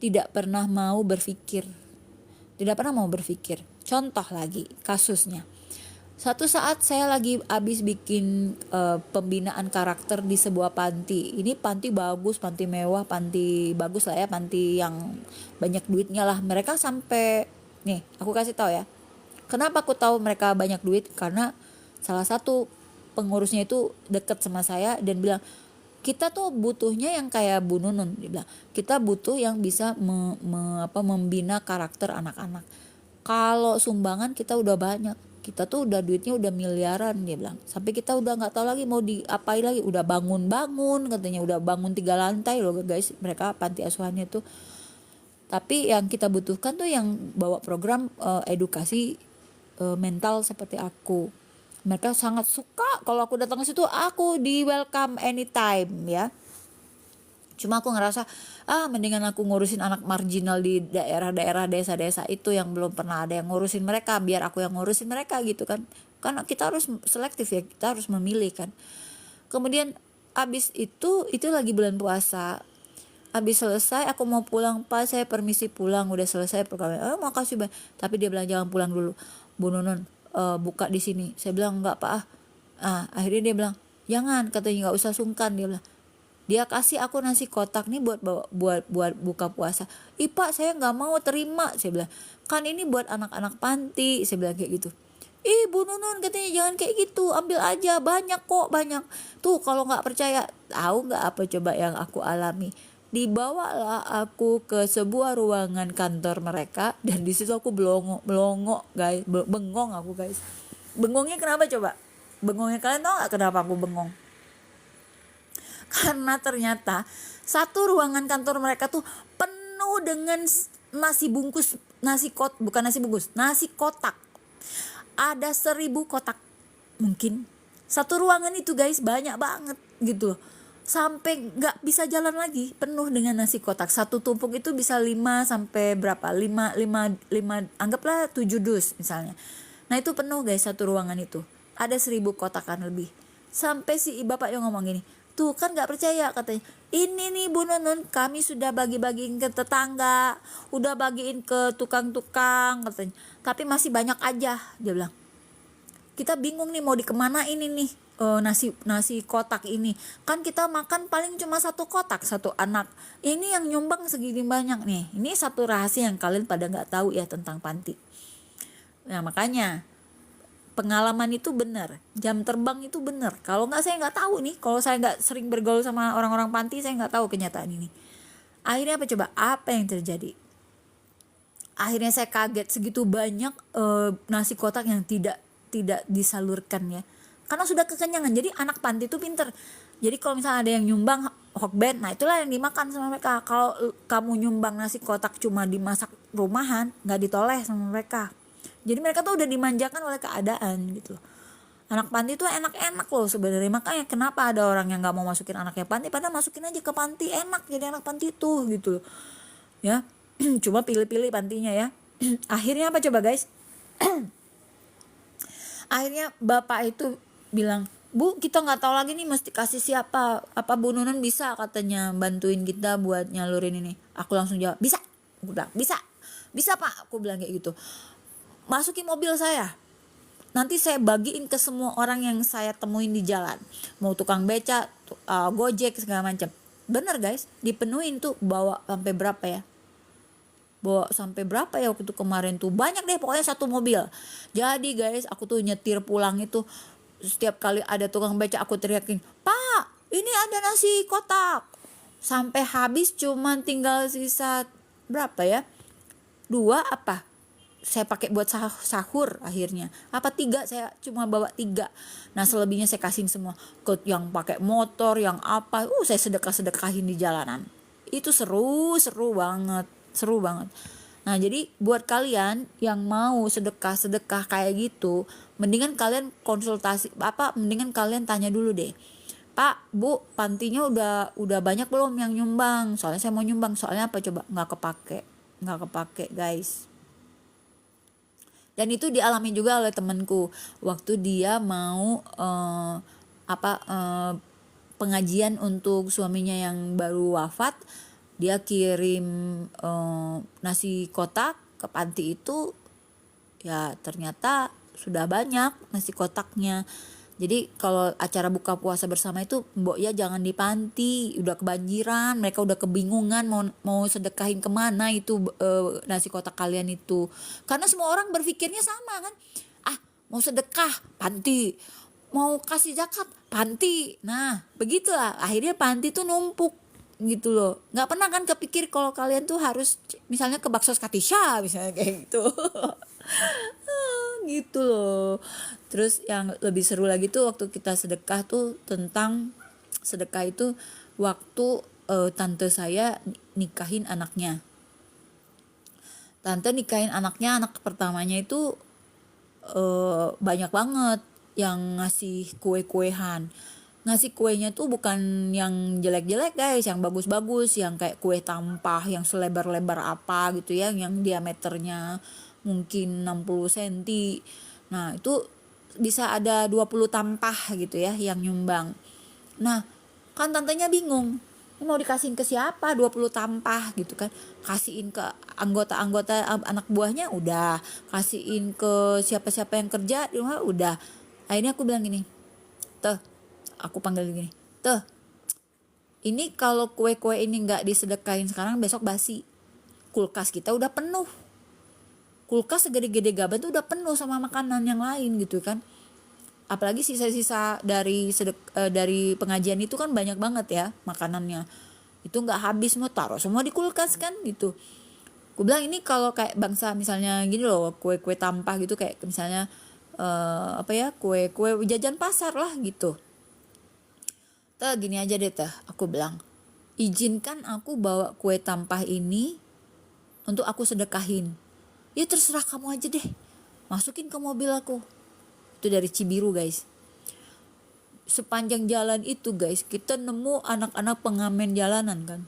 tidak pernah mau berpikir tidak pernah mau berpikir. Contoh lagi kasusnya, satu saat saya lagi habis bikin pembinaan karakter di sebuah panti. Ini panti bagus, panti mewah, panti bagus lah ya, panti yang banyak duitnya lah. Mereka sampai, nih aku kasih tahu ya, kenapa aku tahu mereka banyak duit, karena salah satu pengurusnya itu deket sama saya dan bilang, kita tuh butuhnya yang kayak Bu Nunun. Dia bilang, kita butuh yang bisa membina karakter anak-anak. Kalau sumbangan kita udah banyak, kita tuh udah duitnya udah miliaran, dia bilang, sampai kita udah nggak tahu lagi mau diapain lagi, udah bangun katanya, udah bangun 3 lantai loh guys, mereka panti asuhannya tuh. Tapi yang kita butuhkan tuh yang bawa program edukasi mental seperti aku. Mereka sangat suka kalau aku datang ke situ, aku di welcome anytime ya. Cuma aku ngerasa mendingan aku ngurusin anak marginal di daerah-daerah, desa-desa itu yang belum pernah ada yang ngurusin mereka, biar aku yang ngurusin mereka gitu kan. Karena kita harus selektif ya, kita harus memilih kan. Kemudian abis itu lagi bulan puasa. Abis selesai aku mau pulang, Pak saya permisi pulang, udah selesai programnya. Makasih Bang. Tapi dia bilang jangan pulang dulu, Bu Nunun buka di sini. Saya bilang enggak Pak. Akhirnya dia bilang jangan, katanya nggak usah sungkan. Dia bilang, dia kasih aku nasi kotak nih buat buka puasa. Pak saya nggak mau terima, saya bilang, kan ini buat anak-anak panti, saya bilang kayak gitu. Bu Nunun katanya jangan kayak gitu, ambil aja, banyak kok, banyak tuh. Kalau nggak percaya, tahu nggak apa coba yang aku alami? Dibawalah aku ke sebuah ruangan kantor mereka, dan di situ aku belongok guys, bengong aku guys. Bengongnya kenapa coba? Bengongnya kalian tahu nggak kenapa aku bengong? Karena ternyata satu ruangan kantor mereka tuh penuh dengan nasi kotak. Ada 1000 kotak mungkin satu ruangan itu guys, banyak banget gitu loh. Sampai nggak bisa jalan lagi, penuh dengan nasi kotak. Satu tumpuk itu bisa 5 sampai berapa, 5 anggaplah 7 dus misalnya. Nah itu penuh guys, satu ruangan itu ada 1000 kotakan lebih. Sampai si bapak yang ngomong gini, tuh kan nggak percaya katanya, ini nih Bu Nunun, kami sudah bagi-bagiin ke tetangga, udah bagiin ke tukang-tukang katanya, tapi masih banyak aja. Dia bilang, kita bingung nih mau dikemanain ini nih nasi kotak ini, kan kita makan paling cuma 1 kotak 1 anak, ini yang nyumbang segini banyak nih. Ini satu rahasia yang kalian pada nggak tahu ya tentang panti. Nah makanya pengalaman itu benar, jam terbang itu benar. Kalau nggak, saya nggak tahu nih, kalau saya nggak sering bergaul sama orang-orang panti, saya nggak tahu kenyataan ini. Akhirnya apa coba, apa yang terjadi? Akhirnya saya kaget segitu banyak nasi kotak yang tidak disalurkan ya, karena sudah kekenyangan. Jadi anak panti itu pinter, jadi kalau misalnya ada yang nyumbang hokben, nah itulah yang dimakan sama mereka. Kalau kamu nyumbang nasi kotak cuma dimasak rumahan, nggak ditoleh sama mereka. Jadi mereka tuh udah dimanjakan oleh keadaan gitu loh. Anak panti tuh enak-enak loh sebenarnya. Makanya kenapa ada orang yang nggak mau masukin anaknya panti, padahal masukin aja ke panti, enak jadi anak panti tuh gitu loh ya. Cuma pilih-pilih pantinya ya. Akhirnya apa coba guys? Akhirnya bapak itu bilang, Bu kita nggak tahu lagi nih mesti kasih siapa, apa Bu Nunun bisa katanya bantuin kita buat nyalurin ini. Aku langsung jawab, bisa. Aku bilang bisa Pak, aku bilang kayak gitu. Masukin mobil saya, nanti saya bagiin ke semua orang yang saya temuin di jalan, mau tukang beca, gojek segala macam. Bener guys, dipenuhin tuh. Bawa sampai berapa ya waktu itu kemarin tuh, banyak deh pokoknya satu mobil. Jadi guys, aku tuh nyetir pulang itu, setiap kali ada tukang beca aku teriakin, Pak ini ada nasi kotak, sampai habis cuman tinggal sisa berapa ya, 2 apa saya pakai buat sahur akhirnya, apa 3, saya cuma bawa 3. Nah selebihnya saya kasihin semua ke yang pakai motor, yang apa, saya sedekahin di jalanan. Itu seru banget. Nah jadi buat kalian yang mau sedekah kayak gitu, mendingan kalian mendingan kalian tanya dulu deh, Pak Bu pantinya udah banyak belum yang nyumbang, soalnya saya mau nyumbang. Soalnya apa coba, nggak kepake guys. Dan itu dialami juga oleh temanku waktu dia mau pengajian untuk suaminya yang baru wafat. Dia kirim nasi kotak ke panti itu ya ternyata sudah banyak nasi kotaknya. Jadi kalau acara buka puasa bersama itu mbok ya jangan di panti, udah kebanjiran, mereka udah kebingungan mau sedekahin kemana itu nasi kotak kalian itu. Karena semua orang berpikirnya sama kan, ah mau sedekah panti, mau kasih zakat panti. Nah begitulah akhirnya panti tuh numpuk gitu loh. Nggak pernah kan kepikir kalau kalian tuh harus misalnya ke bakso Katisha misalnya kayak gitu. Gitu loh. Terus yang lebih seru lagi tuh waktu kita sedekah tuh tentang sedekah itu waktu tante saya nikahin anaknya. Tante nikahin anaknya, anak pertamanya itu banyak banget yang ngasih kue-kuehan. Ngasih kuenya tuh bukan yang jelek-jelek guys, yang bagus-bagus, yang kayak kue tampah yang selebar-lebar apa gitu ya, yang diameternya mungkin 60 cm. Nah itu bisa ada 20 tampah gitu ya yang nyumbang. Nah kan tantenya bingung, ini mau dikasihin ke siapa 20 tampah gitu kan. Kasihin ke anggota-anggota anak buahnya udah, kasihin ke siapa-siapa yang kerja di rumah udah. Akhirnya aku bilang gini, tuh aku panggil gini, tuh ini kalau kue-kue ini nggak disedekahin sekarang besok basi. Kulkas kita udah penuh, kulkas segede-gede gaban tuh udah penuh sama makanan yang lain gitu kan. Apalagi sisa-sisa dari pengajian itu kan banyak banget ya makanannya, itu nggak habis, mau taruh semua di kulkas kan gitu. Gue bilang ini kalau kayak bangsa misalnya gini loh, kue-kue tampah gitu kayak misalnya kue-kue jajan pasar lah gitu. Teh gini aja deh teh, aku bilang izinkan aku bawa kue tampah ini untuk aku sedekahin. Ya terserah kamu aja deh, masukin ke mobil aku. Itu dari Cibiru guys. Sepanjang jalan itu guys, kita nemu anak-anak pengamen jalanan kan.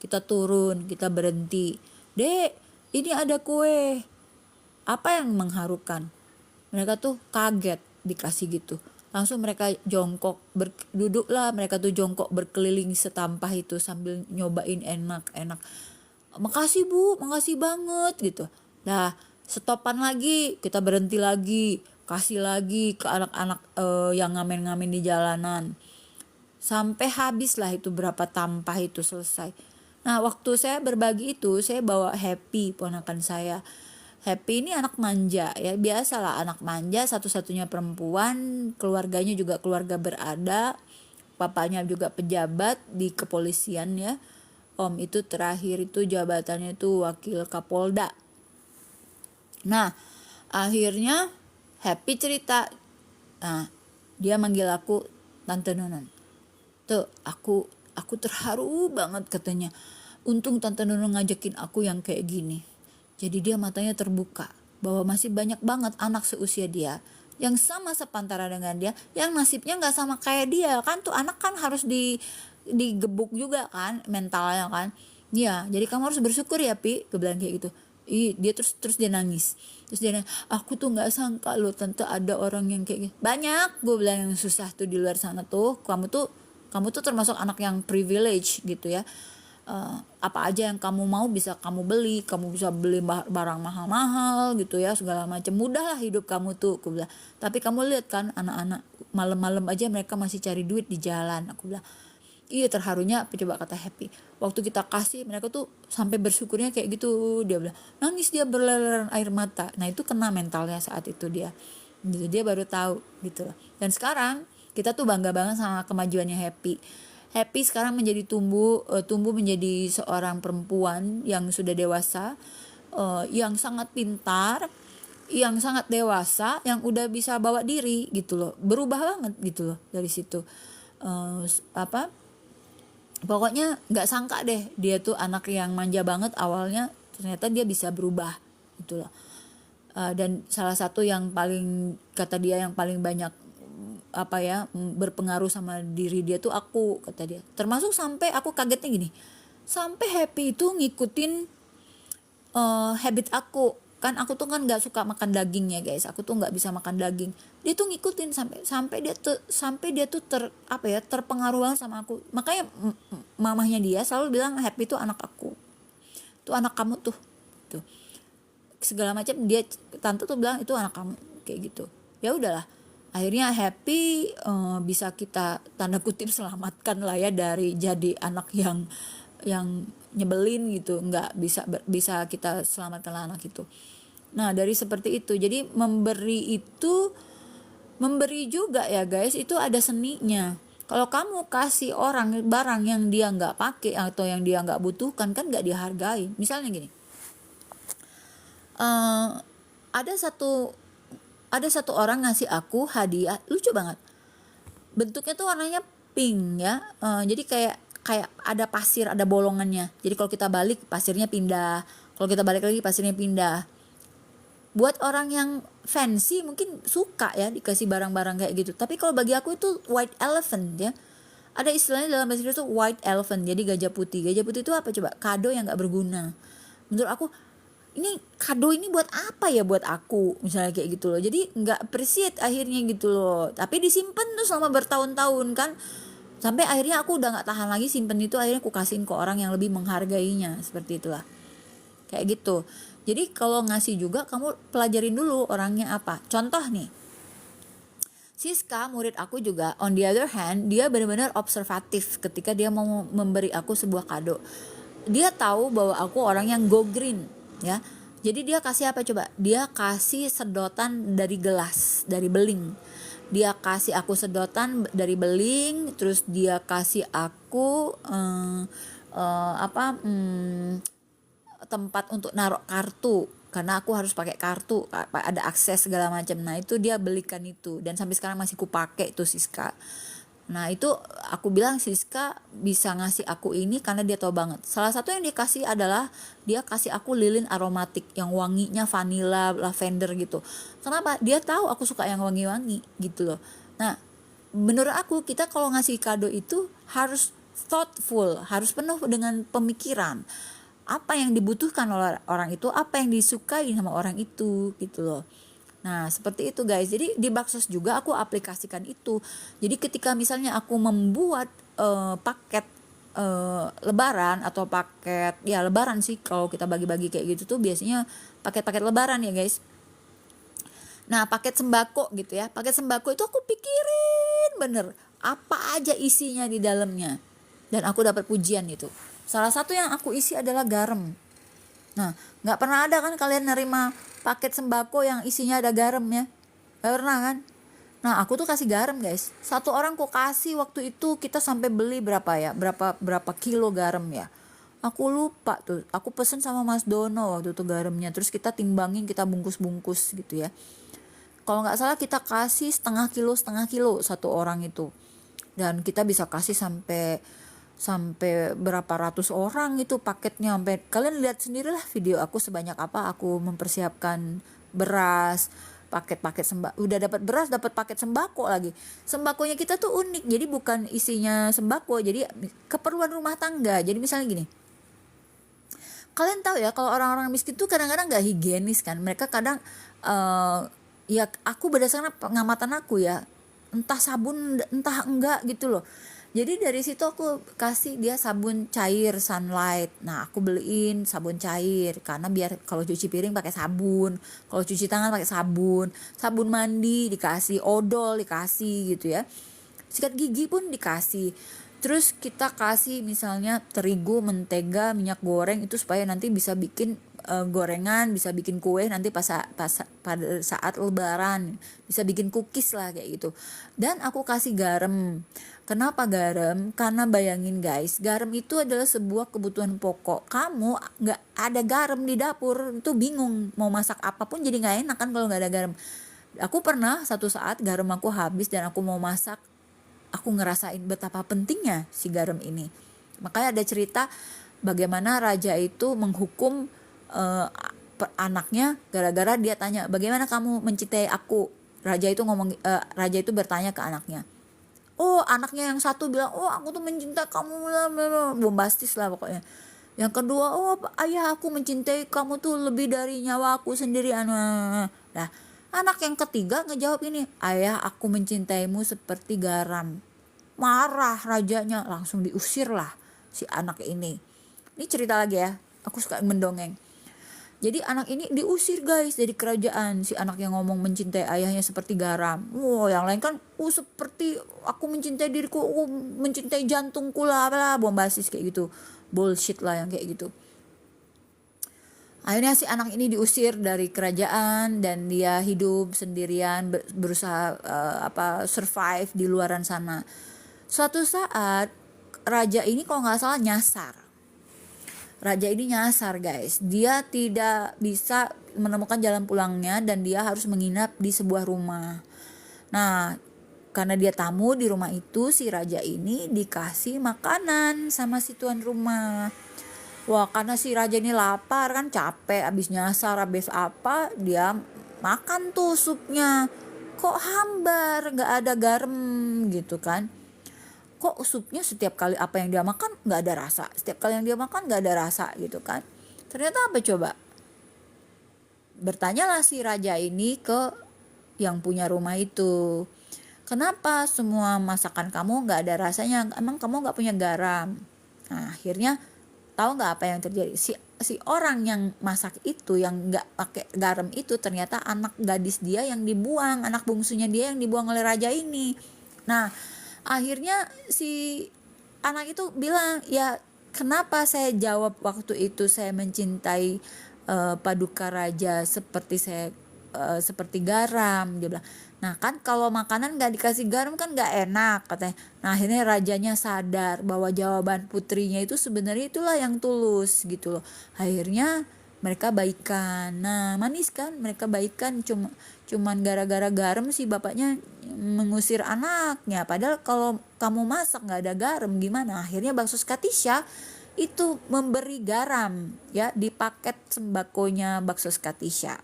Kita turun, kita berhenti. Dek, ini ada kue. Apa yang mengharukan? Mereka tuh kaget dikasih gitu. Langsung mereka jongkok, duduklah mereka tuh jongkok berkeliling setampah itu sambil nyobain enak-enak. Makasih bu, makasih banget gitu. Nah stopan lagi, kita berhenti lagi, kasih lagi ke anak-anak yang ngamen-ngamen di jalanan. Sampai habis lah itu berapa tampah itu selesai. Nah waktu saya berbagi itu, saya bawa Happy, ponakan saya. Happy ini anak manja ya, biasalah anak manja, satu-satunya perempuan, keluarganya juga keluarga berada, papanya juga pejabat di kepolisian ya. Om itu terakhir itu jabatannya itu wakil Kapolda. Nah akhirnya Happy cerita, nah dia manggil aku Tante Nonon. Tuh aku terharu banget katanya. Untung Tante Nonon ngajakin aku yang kayak gini. Jadi dia matanya terbuka bahwa masih banyak banget anak seusia dia yang sama sepantara dengan dia, yang nasibnya nggak sama kayak dia kan. Tuh anak kan harus digebuk juga kan mentalnya kan. Ya jadi kamu harus bersyukur ya Pi, gue bilang kayak gitu. Dia terus dia nangis. Terus dia nangis, aku tuh nggak sangka loh tante ada orang yang kayak gitu. Banyak, gue bilang, yang susah tuh di luar sana tuh. Kamu tuh termasuk anak yang privilege gitu ya. Apa aja yang kamu mau bisa kamu beli, kamu bisa beli barang mahal-mahal gitu ya, segala macam, mudah lah hidup kamu tuh, aku bilang. Tapi kamu lihat kan anak-anak malam-malam aja mereka masih cari duit di jalan, aku bilang. Iya terharunya coba kata Happy, waktu kita kasih mereka tuh sampai bersyukurnya kayak gitu, dia bilang nangis, dia berleleran air mata. Nah itu kena mentalnya saat itu dia gitu, dia baru tahu gitu loh. Dan sekarang kita tuh bangga banget sama kemajuannya Happy. Happy sekarang menjadi tumbuh menjadi seorang perempuan yang sudah dewasa, yang sangat pintar, yang sangat dewasa, yang udah bisa bawa diri gitu loh, berubah banget gitu loh dari situ. Pokoknya nggak sangka deh dia tuh anak yang manja banget awalnya, ternyata dia bisa berubah gitu loh. Dan salah satu yang paling, kata dia, yang paling banyak berpengaruh sama diri dia tuh aku, kata dia. Termasuk sampai aku kagetnya gini, sampai Happy itu ngikutin habit aku. Kan aku tuh kan nggak suka makan daging ya guys, aku tuh nggak bisa makan daging. Dia tuh ngikutin sampai dia tuh terpengaruh banget sama aku. Makanya mamahnya dia selalu bilang Happy tuh anak aku, tuh anak kamu tuh. segala macam. Dia tante tuh bilang itu anak kamu kayak gitu. Ya udahlah, akhirnya happy, bisa kita tanda kutip selamatkan lah ya dari jadi anak yang nyebelin gitu, nggak bisa kita selamatkan anak itu. Nah dari seperti itu, jadi memberi juga ya guys, itu ada seninya. Kalau kamu kasih orang barang yang dia nggak pakai atau yang dia nggak butuhkan, kan nggak dihargai. Misalnya gini, eh, ada satu orang ngasih aku hadiah lucu banget. Bentuknya tuh warnanya pink ya. Jadi kayak ada pasir, ada bolongannya. Jadi kalau kita balik pasirnya pindah, kalau kita balik lagi pasirnya pindah. Buat orang yang fancy mungkin suka ya dikasih barang-barang kayak gitu. Tapi kalau bagi aku itu white elephant ya. Ada istilahnya dalam bahasa Inggris itu white elephant, jadi gajah putih. Gajah putih itu apa coba? Kado yang gak berguna. Menurut aku, ini kado ini buat apa ya buat aku? Misalnya kayak gitu loh. Jadi gak appreciate akhirnya gitu loh. Tapi disimpan tuh selama bertahun-tahun kan. Sampai akhirnya aku udah gak tahan lagi simpen itu, akhirnya aku kasihin ke orang yang lebih menghargainya. Seperti itulah. Kayak gitu. Jadi kalau ngasih juga kamu pelajarin dulu orangnya apa. Contoh nih, Siska murid aku juga on the other hand, dia benar-benar observatif ketika dia mau memberi aku sebuah kado. Dia tahu bahwa aku orang yang go green ya. Jadi dia kasih apa coba? Dia kasih sedotan dari gelas, dari beling. Dia kasih aku sedotan dari beling, terus dia kasih aku tempat untuk naruh kartu, karena aku harus pakai kartu, ada akses segala macam. Nah itu dia belikan itu, dan sampai sekarang masih ku pakai itu Siska. Nah itu aku bilang Siska bisa ngasih aku ini karena dia tahu banget. Salah satu yang dikasih adalah dia kasih aku lilin aromatik yang wanginya vanilla, lavender gitu. Kenapa? Dia tahu aku suka yang wangi-wangi gitu loh. Nah menurut aku kita kalau ngasih kado itu harus thoughtful, harus penuh dengan pemikiran. Apa yang dibutuhkan oleh orang itu, apa yang disukai sama orang itu gitu loh. Nah seperti itu guys. Jadi di Baksos juga aku aplikasikan itu. Jadi ketika misalnya aku membuat paket lebaran atau paket ya lebaran sih, kalau kita bagi-bagi kayak gitu tuh biasanya paket-paket lebaran ya guys. Nah paket sembako gitu ya, paket sembako itu aku pikirin bener apa aja isinya di dalamnya, dan aku dapat pujian itu. Salah satu yang aku isi adalah garam. Nah nggak pernah ada kan kalian nerima paket sembako yang isinya ada garam ya? Nggak pernah kan? Nah aku tuh kasih garam guys. Satu orang kok kasih waktu itu, kita sampai beli berapa ya, berapa kilo garam ya, aku lupa tuh. Aku pesen sama Mas Dono waktu itu garamnya, terus kita timbangin, kita bungkus-bungkus gitu ya. Kalau nggak salah kita kasih setengah kilo satu orang itu, dan kita bisa kasih sampai berapa ratus orang itu paketnya. Sampai kalian lihat sendirilah video aku sebanyak apa aku mempersiapkan beras, paket-paket sembako. Udah dapat beras, dapat paket sembako lagi. Sembakonya kita tuh unik, jadi bukan isinya sembako, jadi keperluan rumah tangga. Jadi misalnya gini, kalian tahu ya kalau orang-orang miskin tuh kadang-kadang nggak higienis kan. Mereka kadang ya aku berdasarkan pengamatan aku ya, entah sabun entah enggak gitu loh. Jadi dari situ aku kasih dia sabun cair Sunlight. Nah aku beliin sabun cair karena biar kalau cuci piring pakai sabun, kalau cuci tangan pakai sabun, sabun mandi dikasih, odol dikasih gitu ya, sikat gigi pun dikasih. Terus kita kasih misalnya terigu, mentega, minyak goreng itu supaya nanti bisa bikin gorengan, bisa bikin kue nanti pada saat lebaran, bisa bikin cookies lah kayak gitu. Dan aku kasih garam. Kenapa garam? Karena bayangin guys, garam itu adalah sebuah kebutuhan pokok. Kamu nggak ada garam di dapur itu bingung mau masak apapun, jadi nggak enak kan kalau nggak ada garam. Aku pernah satu saat garam aku habis dan aku mau masak, aku ngerasain betapa pentingnya si garam ini. Makanya ada cerita bagaimana raja itu menghukum anaknya gara-gara dia tanya, bagaimana kamu mencintai aku? Raja itu bertanya ke anaknya. Oh anaknya yang satu bilang, oh aku tuh mencintai kamu, bombastis lah pokoknya. Yang kedua, oh ayah aku mencintai kamu tuh lebih dari nyawa aku sendiri. Nah anak yang ketiga ngejawab ini, ayah aku mencintaimu seperti garam. Marah rajanya, langsung diusir lah si anak ini. Ini cerita lagi ya, aku suka mendongeng. Jadi anak ini diusir guys dari kerajaan. Si anak yang ngomong mencintai ayahnya seperti garam. Wow, yang lain kan, seperti aku mencintai diriku, mencintai jantungku lah, bombastis kayak gitu. Bullshit lah yang kayak gitu. Akhirnya si anak ini diusir dari kerajaan dan dia hidup sendirian, berusaha survive di luaran sana. Suatu saat raja ini kalau nggak salah nyasar. Raja ini nyasar guys, dia tidak bisa menemukan jalan pulangnya dan dia harus menginap di sebuah rumah. Nah, karena dia tamu di rumah itu, si raja ini dikasih makanan sama si tuan rumah. Wah, karena si raja ini lapar kan, capek, abis nyasar, abis apa, dia makan tuh supnya. Kok hambar, gak ada garam gitu kan. Kok supnya setiap kali apa yang dia makan nggak ada rasa, setiap kali yang dia makan nggak ada rasa gitu kan. Ternyata apa coba? Bertanyalah si raja ini ke yang punya rumah itu, kenapa semua masakan kamu nggak ada rasanya, emang kamu nggak punya garam? Nah, akhirnya tahu nggak apa yang terjadi? Si orang yang masak itu, yang nggak pakai garam itu, ternyata anak gadis dia yang dibuang, anak bungsunya dia yang dibuang oleh raja ini. Nah, akhirnya si anak itu bilang, ya kenapa saya jawab waktu itu saya mencintai paduka raja seperti garam, dia bilang. Nah kan kalau makanan gak dikasih garam kan gak enak katanya. Nah akhirnya rajanya sadar bahwa jawaban putrinya itu sebenarnya itulah yang tulus gitu loh. Akhirnya mereka baikan. Nah manis kan, mereka baikan, cuman gara-gara garam sih bapaknya mengusir anaknya. Padahal kalau kamu masak nggak ada garam gimana? Akhirnya Baksos Katisha itu memberi garam ya di paket sembakonya Baksos Katisha.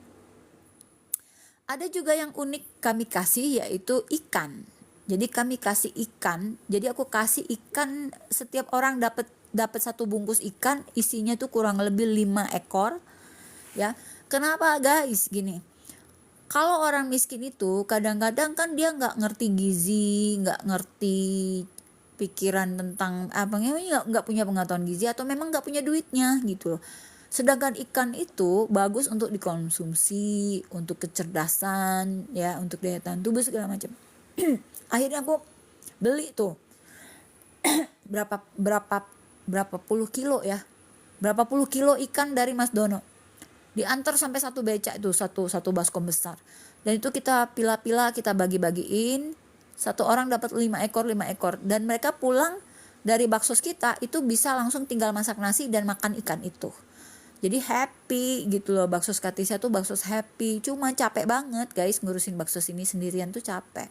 Ada juga yang unik kami kasih, yaitu ikan. Jadi kami kasih ikan. Jadi aku kasih ikan, setiap orang dapat satu bungkus ikan, isinya tuh kurang lebih 5 ekor. Ya, kenapa guys? Gini, kalau orang miskin itu kadang-kadang kan dia nggak ngerti gizi, nggak ngerti pikiran tentang nggak punya pengetahuan gizi, atau memang nggak punya duitnya gitu loh. Sedangkan ikan itu bagus untuk dikonsumsi, untuk kecerdasan, ya, untuk daya tahan tubuh segala macam. Akhirnya aku beli tuh berapa puluh kilo ya, berapa puluh kilo ikan dari Mas Dono. Diantar sampai satu becak itu, satu baskom besar. Dan itu kita pilah-pilah, kita bagi-bagiin. Satu orang dapat 5 ekor. Dan mereka pulang dari baksos kita itu bisa langsung tinggal masak nasi dan makan ikan itu. Jadi happy gitu loh, Baksos Katisha tuh baksos happy. Cuma capek banget guys ngurusin baksos ini sendirian tuh capek.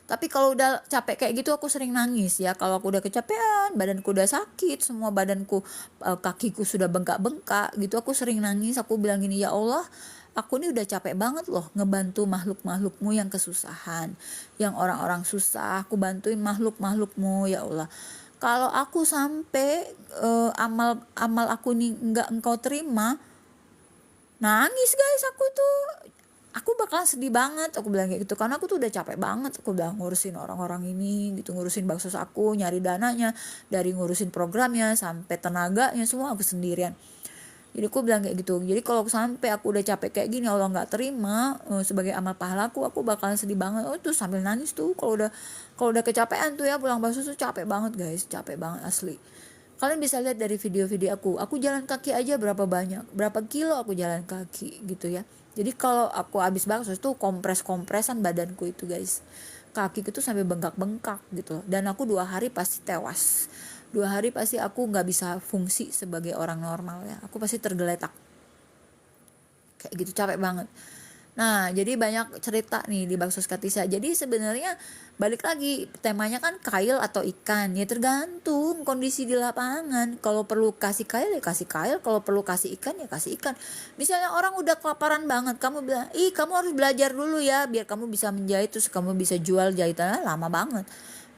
Tapi kalau udah capek kayak gitu aku sering nangis ya. Kalau aku udah kecapean, badanku udah sakit, semua badanku, kakiku sudah bengkak-bengkak gitu, aku sering nangis. Aku bilang gini, ya Allah, aku ini udah capek banget loh ngebantu makhluk-makhlukmu yang kesusahan, yang orang-orang susah, aku bantuin makhluk-makhlukmu ya Allah. Kalau aku sampai amal aku nih nggak engkau terima, nangis guys aku bakalan sedih banget. Aku bilang kayak gitu, karena aku tuh udah capek banget. Aku udah ngurusin orang-orang ini gitu, ngurusin baksos aku, nyari dananya, dari ngurusin programnya sampai tenaganya semua aku sendirian. Jadi aku bilang kayak gitu. Jadi kalau sampai aku udah capek kayak gini, Allah nggak terima sebagai amal pahalaku, aku bakalan sedih banget. Tuh sambil nangis tuh kalau udah kecapean tuh ya, pulang bakso tuh capek banget guys, capek banget asli. Kalian bisa lihat dari video-video aku jalan kaki aja berapa kilo aku jalan kaki gitu ya. Jadi kalau aku habis bakso tuh kompresan badanku itu guys, kakiku tuh sampai bengkak-bengkak gitu. Dan aku 2 hari pasti tewas. 2 hari pasti aku gak bisa fungsi sebagai orang normal ya. Aku pasti tergeletak. Kayak gitu, capek banget. Nah, jadi banyak cerita nih di Baksos Katisha. Jadi sebenarnya balik lagi, temanya kan kail atau ikan. Ya tergantung kondisi di lapangan. Kalau perlu kasih kail ya kasih kail, kalau perlu kasih ikan ya kasih ikan. Misalnya orang udah kelaparan banget, kamu bilang, kamu harus belajar dulu ya biar kamu bisa menjahit, terus kamu bisa jual jahitannya, lama banget.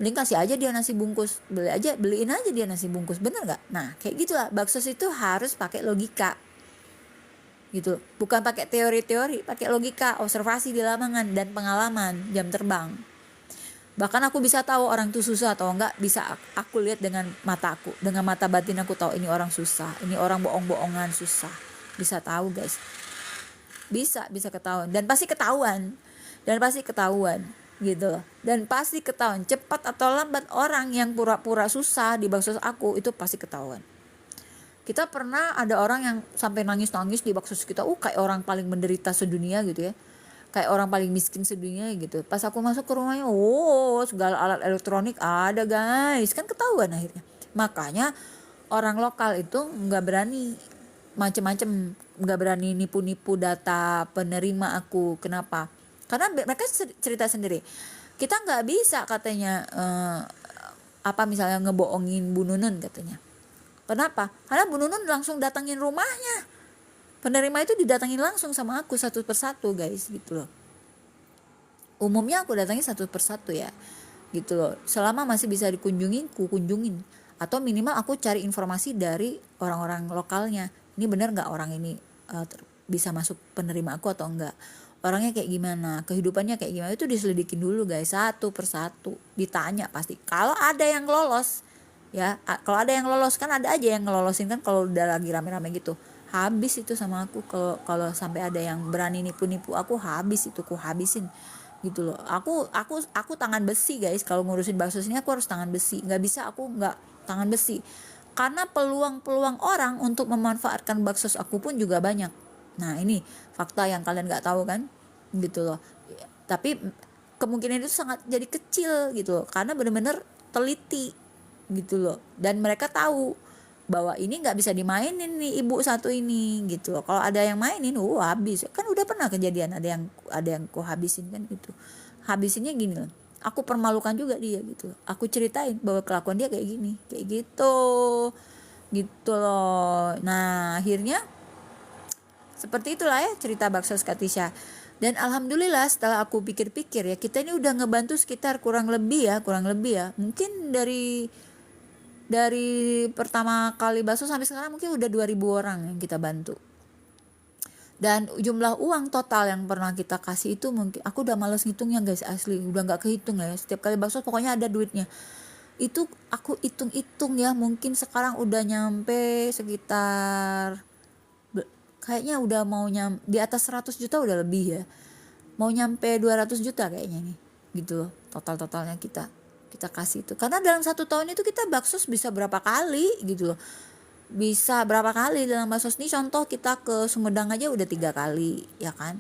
Mending kasih aja dia nasi bungkus, beliin aja dia nasi bungkus, bener nggak? Nah kayak gitulah, baksos itu harus pakai logika gitu, bukan pakai teori-teori, pakai logika, observasi di lapangan dan pengalaman jam terbang. Bahkan aku bisa tahu orang itu susah atau enggak, bisa aku lihat dengan mataku, dengan mata batin aku tahu ini orang susah, ini orang bohong-bohongan susah. Bisa tahu guys, bisa ketahuan, dan pasti ketahuan, gitu loh. Dan pasti ketahuan cepat atau lambat, orang yang pura-pura susah di baksos aku itu pasti ketahuan. Kita pernah ada orang yang sampai nangis-nangis di baksos kita, kayak orang paling menderita sedunia gitu ya, kayak orang paling miskin sedunia gitu. Pas aku masuk ke rumahnya, segala alat elektronik ada guys, kan ketahuan akhirnya. Makanya orang lokal itu nggak berani macem-macem, nggak berani nipu-nipu data penerima aku. Kenapa? Karena mereka cerita sendiri, kita nggak bisa katanya misalnya ngebohongin Bu Nunun katanya. Kenapa? Karena Bu Nunun langsung datangin rumahnya, penerima itu didatangin langsung sama aku satu persatu guys, gitu loh. Umumnya aku datangin satu persatu ya, gitu loh. Selama masih bisa dikunjungin, ku kunjungin. Atau minimal aku cari informasi dari orang-orang lokalnya, ini benar nggak orang ini bisa masuk penerima aku atau enggak, orangnya kayak gimana, kehidupannya kayak gimana, itu diselidikin dulu guys, satu persatu ditanya pasti. Kalau ada yang lolos ya, kalau ada yang lolos, kan ada aja yang ngelolosin kan kalau udah lagi rame-rame gitu, habis itu sama aku. Kalau sampai ada yang berani nipu-nipu aku, habis itu, ku habisin gitu loh. Aku tangan besi guys, kalau ngurusin baksos ini aku harus tangan besi, nggak bisa aku nggak tangan besi, karena peluang orang untuk memanfaatkan baksos aku pun juga banyak. Nah ini fakta yang kalian nggak tahu kan, gitu loh. Tapi kemungkinan itu sangat jadi kecil gitu loh, karena benar-benar teliti gitu loh, dan mereka tahu bahwa ini nggak bisa dimainin nih ibu satu ini gitu loh. Kalau ada yang mainin, habis kan. Udah pernah kejadian ada yang ku habisin kan gitu. Habisinnya gini loh, aku permalukan juga dia gitu. Aku ceritain bahwa kelakuan dia kayak gini, kayak gitu loh. Nah akhirnya seperti itulah ya cerita baksos Katisha. Dan alhamdulillah setelah aku pikir-pikir ya, kita ini udah ngebantu sekitar kurang lebih ya mungkin dari pertama kali bakso sampai sekarang mungkin udah 2000 orang yang kita bantu. Dan jumlah uang total yang pernah kita kasih itu mungkin aku udah males ngitungnya guys, asli udah nggak kehitung ya. Setiap kali bakso pokoknya ada duitnya. Itu aku hitung ya, mungkin sekarang udah nyampe sekitar kayaknya udah mau di atas 100 juta, udah lebih ya. Mau nyampe 200 juta kayaknya nih. Gitu loh totalnya kita kasih itu. Karena dalam 1 tahun itu kita baksos bisa berapa kali gitu loh. Bisa berapa kali dalam baksos ini, contoh kita ke Sumedang aja udah 3 kali ya kan.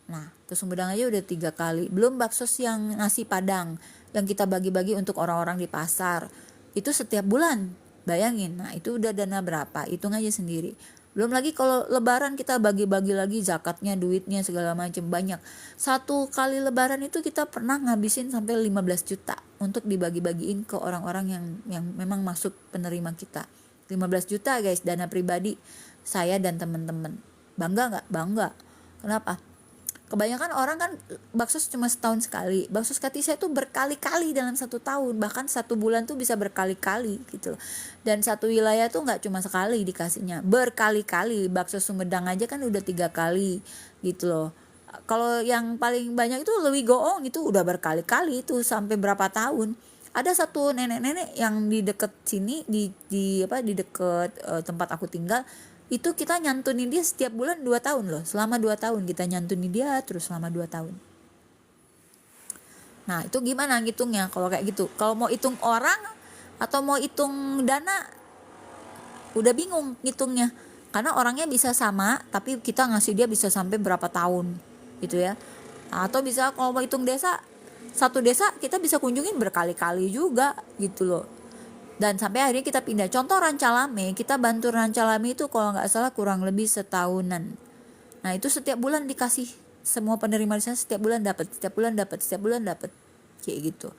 Nah ke Sumedang aja udah 3 kali, belum baksos yang nasi padang yang kita bagi-bagi untuk orang-orang di pasar itu setiap bulan, bayangin. Nah itu udah dana berapa, hitung aja sendiri. Belum lagi kalau lebaran kita bagi-bagi lagi zakatnya, duitnya segala macam banyak. 1 kali lebaran itu kita pernah ngabisin sampai 15 juta untuk dibagi-bagiin ke orang-orang yang memang masuk penerima kita. 15 juta guys, dana pribadi saya dan teman-teman. Bangga nggak? Bangga. Kenapa? Kebanyakan orang kan baksos cuma setahun sekali. Baksos Katisha itu berkali-kali dalam 1 tahun, bahkan 1 bulan tuh bisa berkali-kali gitu. Dan satu wilayah tuh nggak cuma sekali dikasihnya, berkali-kali. Bakso Sumedang aja kan udah 3 kali gitu loh. Kalau yang paling banyak itu Lewi Goong, itu udah berkali-kali, itu sampai berapa tahun. Ada satu nenek-nenek yang di deket sini, di deket tempat aku tinggal, itu kita nyantunin dia setiap bulan 2 tahun loh. Selama 2 tahun kita nyantunin dia terus selama 2 tahun. Nah itu gimana ngitungnya kalau kayak gitu? Kalau mau hitung orang atau mau hitung dana, udah bingung ngitungnya. Karena orangnya bisa sama, tapi kita ngasih dia bisa sampai berapa tahun gitu ya. Nah, atau bisa kalau mau hitung desa, satu desa kita bisa kunjungin berkali-kali juga gitu loh. Dan sampai akhirnya kita pindah. Contoh Rancalame, kita bantu Rancalame itu kalau nggak salah kurang lebih setahunan. Nah itu setiap bulan dikasih, semua penerima di sana setiap bulan dapat kayak gitu.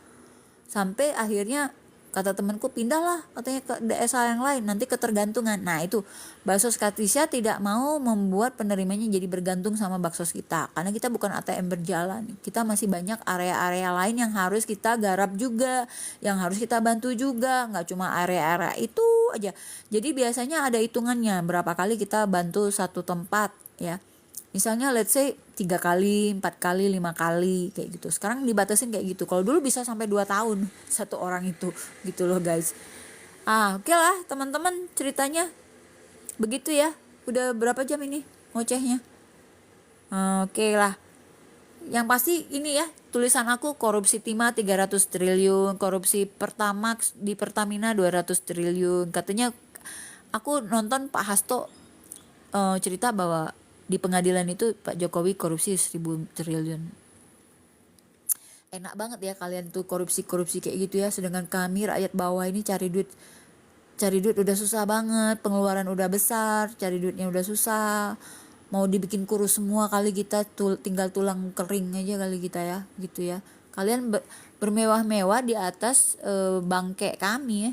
Sampai akhirnya kata temanku, pindahlah katanya ke desa yang lain, nanti ketergantungan. Nah itu baksos Katisha tidak mau membuat penerimanya jadi bergantung sama baksos kita, karena kita bukan ATM berjalan. Kita masih banyak area-area lain yang harus kita garap juga, yang harus kita bantu juga, nggak cuma area-area itu aja. Jadi biasanya ada hitungannya berapa kali kita bantu satu tempat ya. Misalnya let's say 3 kali, 4 kali, 5 kali kayak gitu. Sekarang dibatasin kayak gitu. Kalau dulu bisa sampai 2 tahun satu orang itu gitu loh guys. Oke lah teman-teman, ceritanya begitu ya. Udah berapa jam ini ngocehnya? Oke lah. Yang pasti ini ya, tulisan aku korupsi timah 300 triliun, korupsi Pertamax di Pertamina 200 triliun. Katanya aku nonton Pak Hasto cerita bahwa di pengadilan itu Pak Jokowi korupsi 1000 triliun. Enak banget ya kalian tuh korupsi-korupsi kayak gitu ya, sedangkan kami rakyat bawah ini cari duit udah susah banget, pengeluaran udah besar, cari duitnya udah susah, mau dibikin kurus semua kali kita tinggal tulang kering aja kali kita ya gitu ya. Kalian bermewah-mewah di atas bangke kami ya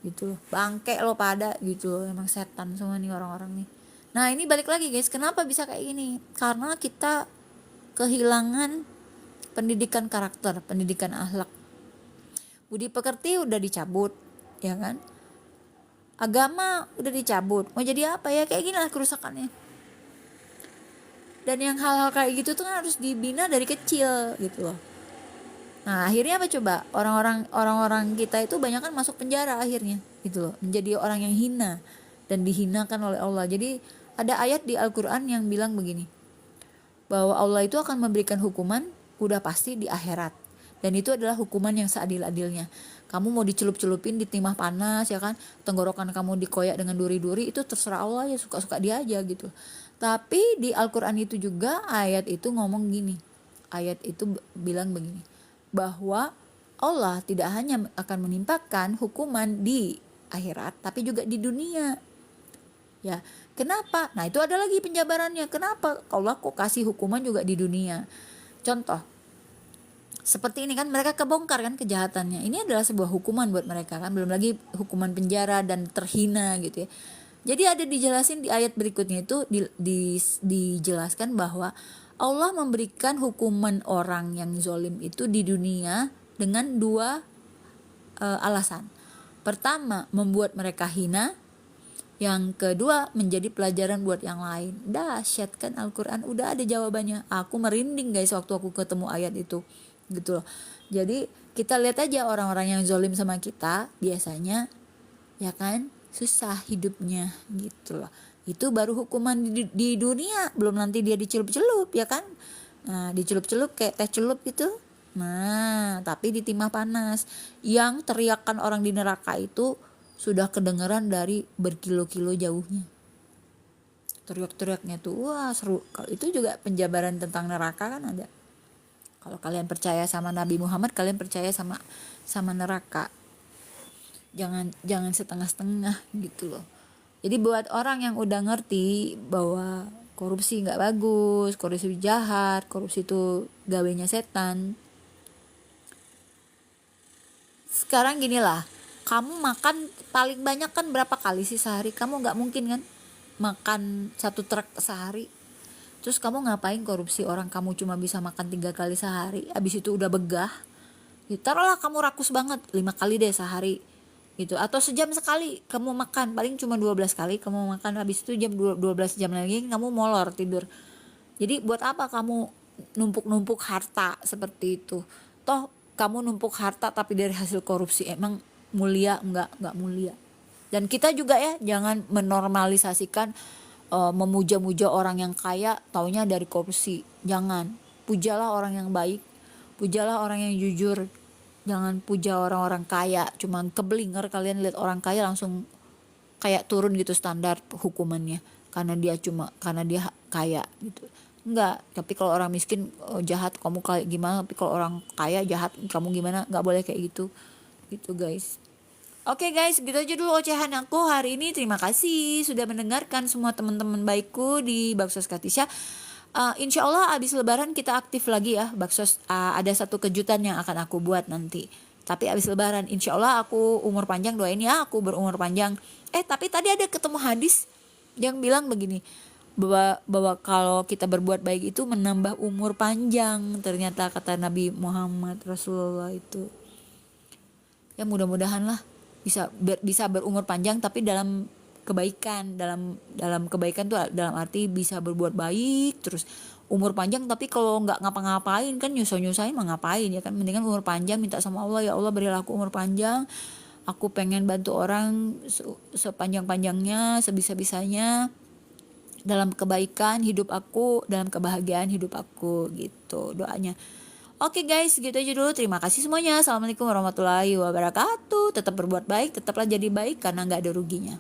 gitu loh, bangke lo pada gitu loh. Emang setan semua nih orang-orang nih. Nah ini balik lagi guys, kenapa bisa kayak gini? Karena kita kehilangan pendidikan karakter, pendidikan akhlak. Budi pekerti udah dicabut ya kan, agama udah dicabut, mau jadi apa ya? Kayak gini lah kerusakannya. Dan yang hal-hal kayak gitu tuh kan harus dibina dari kecil gitu loh. Nah akhirnya apa coba, orang-orang kita itu banyak kan masuk penjara akhirnya gitu loh, menjadi orang yang hina dan dihinakan oleh Allah. Jadi ada ayat di Al-Quran yang bilang begini, bahwa Allah itu akan memberikan hukuman udah pasti di akhirat, dan itu adalah hukuman yang seadil-adilnya. Kamu mau dicelup-celupin di timah panas ya kan, tenggorokan kamu dikoyak dengan duri-duri, itu terserah Allah ya, suka-suka dia aja gitu. Tapi di Al-Quran itu juga ayat itu ngomong gini, ayat itu bilang begini, bahwa Allah tidak hanya akan menimpakan hukuman di akhirat tapi juga di dunia ya. Kenapa? Nah itu ada lagi penjabarannya, kenapa Allah kok kasih hukuman juga di dunia. Contoh seperti ini kan, mereka kebongkar kan kejahatannya, ini adalah sebuah hukuman buat mereka kan, belum lagi hukuman penjara dan terhina gitu ya. Jadi ada dijelasin di ayat berikutnya itu dijelaskan bahwa Allah memberikan hukuman orang yang zolim itu di dunia dengan dua alasan. Pertama, membuat mereka hina. Yang kedua, menjadi pelajaran buat yang lain. Dahsyat kan Al-Quran, udah ada jawabannya. Aku merinding guys waktu aku ketemu ayat itu gitu loh. Jadi kita lihat aja orang-orang yang zolim sama kita biasanya ya kan susah hidupnya gitu loh. Itu baru hukuman di dunia, belum nanti dia dicelup-celup ya kan. Nah dicelup-celup kayak teh celup gitu. Nah tapi di timah panas, yang teriakan orang di neraka itu sudah kedengeran dari berkilo-kilo jauhnya. Teriak-teriaknya tuh wah seru. Kalau itu juga penjabaran tentang neraka kan ada. Kalau kalian percaya sama Nabi Muhammad, kalian percaya sama neraka. Jangan setengah-setengah gitu loh. Jadi buat orang yang udah ngerti bahwa korupsi nggak bagus, korupsi jahat, korupsi itu gawenya setan. Sekarang gini lah, kamu makan paling banyak kan berapa kali sih sehari? Kamu nggak mungkin kan makan 1 truk sehari. Terus kamu ngapain korupsi orang, kamu cuma bisa makan 3 kali sehari, abis itu udah begah ya, taruhlah kamu rakus banget 5 kali deh sehari gitu, atau sejam sekali kamu makan, paling cuma 12 kali kamu makan, habis itu 12 jam lagi kamu molor tidur. Jadi buat apa kamu numpuk-numpuk harta seperti itu? Toh kamu numpuk harta tapi dari hasil korupsi, emang mulia? Enggak mulia. Dan kita juga ya jangan menormalisasikan memuja-muja orang yang kaya taunya dari korupsi. Jangan, pujalah orang yang baik, pujalah orang yang jujur. Jangan puja orang-orang kaya, cuma keblinger kalian lihat orang kaya langsung kayak turun gitu standar hukumannya karena dia kaya gitu. Enggak, tapi kalau orang miskin jahat kamu kayak gimana, tapi kalau orang kaya jahat kamu gimana, enggak boleh kayak gitu guys. Oke guys, gitu aja dulu ocehan aku hari ini. Terima kasih sudah mendengarkan semua teman-teman baikku di Baksos Katisha. Insya Allah abis lebaran kita aktif lagi ya Baksos. Ada satu kejutan yang akan aku buat nanti. Tapi abis lebaran insya Allah aku umur panjang, doain ya aku berumur panjang. Tapi tadi ada ketemu hadis yang bilang begini, bahwa kalau kita berbuat baik itu menambah umur panjang. Ternyata kata Nabi Muhammad Rasulullah itu. Ya mudah-mudahan lah bisa berumur panjang, tapi dalam kebaikan. Dalam kebaikan tuh dalam arti bisa berbuat baik terus, umur panjang. Tapi kalau nggak ngapa-ngapain kan nyusahin mah ngapain ya kan. Mendingan umur panjang, minta sama Allah, ya Allah berilah aku umur panjang, aku pengen bantu orang sepanjang-panjangnya, sebisa-bisanya, dalam kebaikan hidup aku, dalam kebahagiaan hidup aku, gitu doanya. Oke guys, gitu aja dulu. Terima kasih semuanya. Assalamualaikum warahmatullahi wabarakatuh. Tetap berbuat baik, tetaplah jadi baik karena nggak ada ruginya.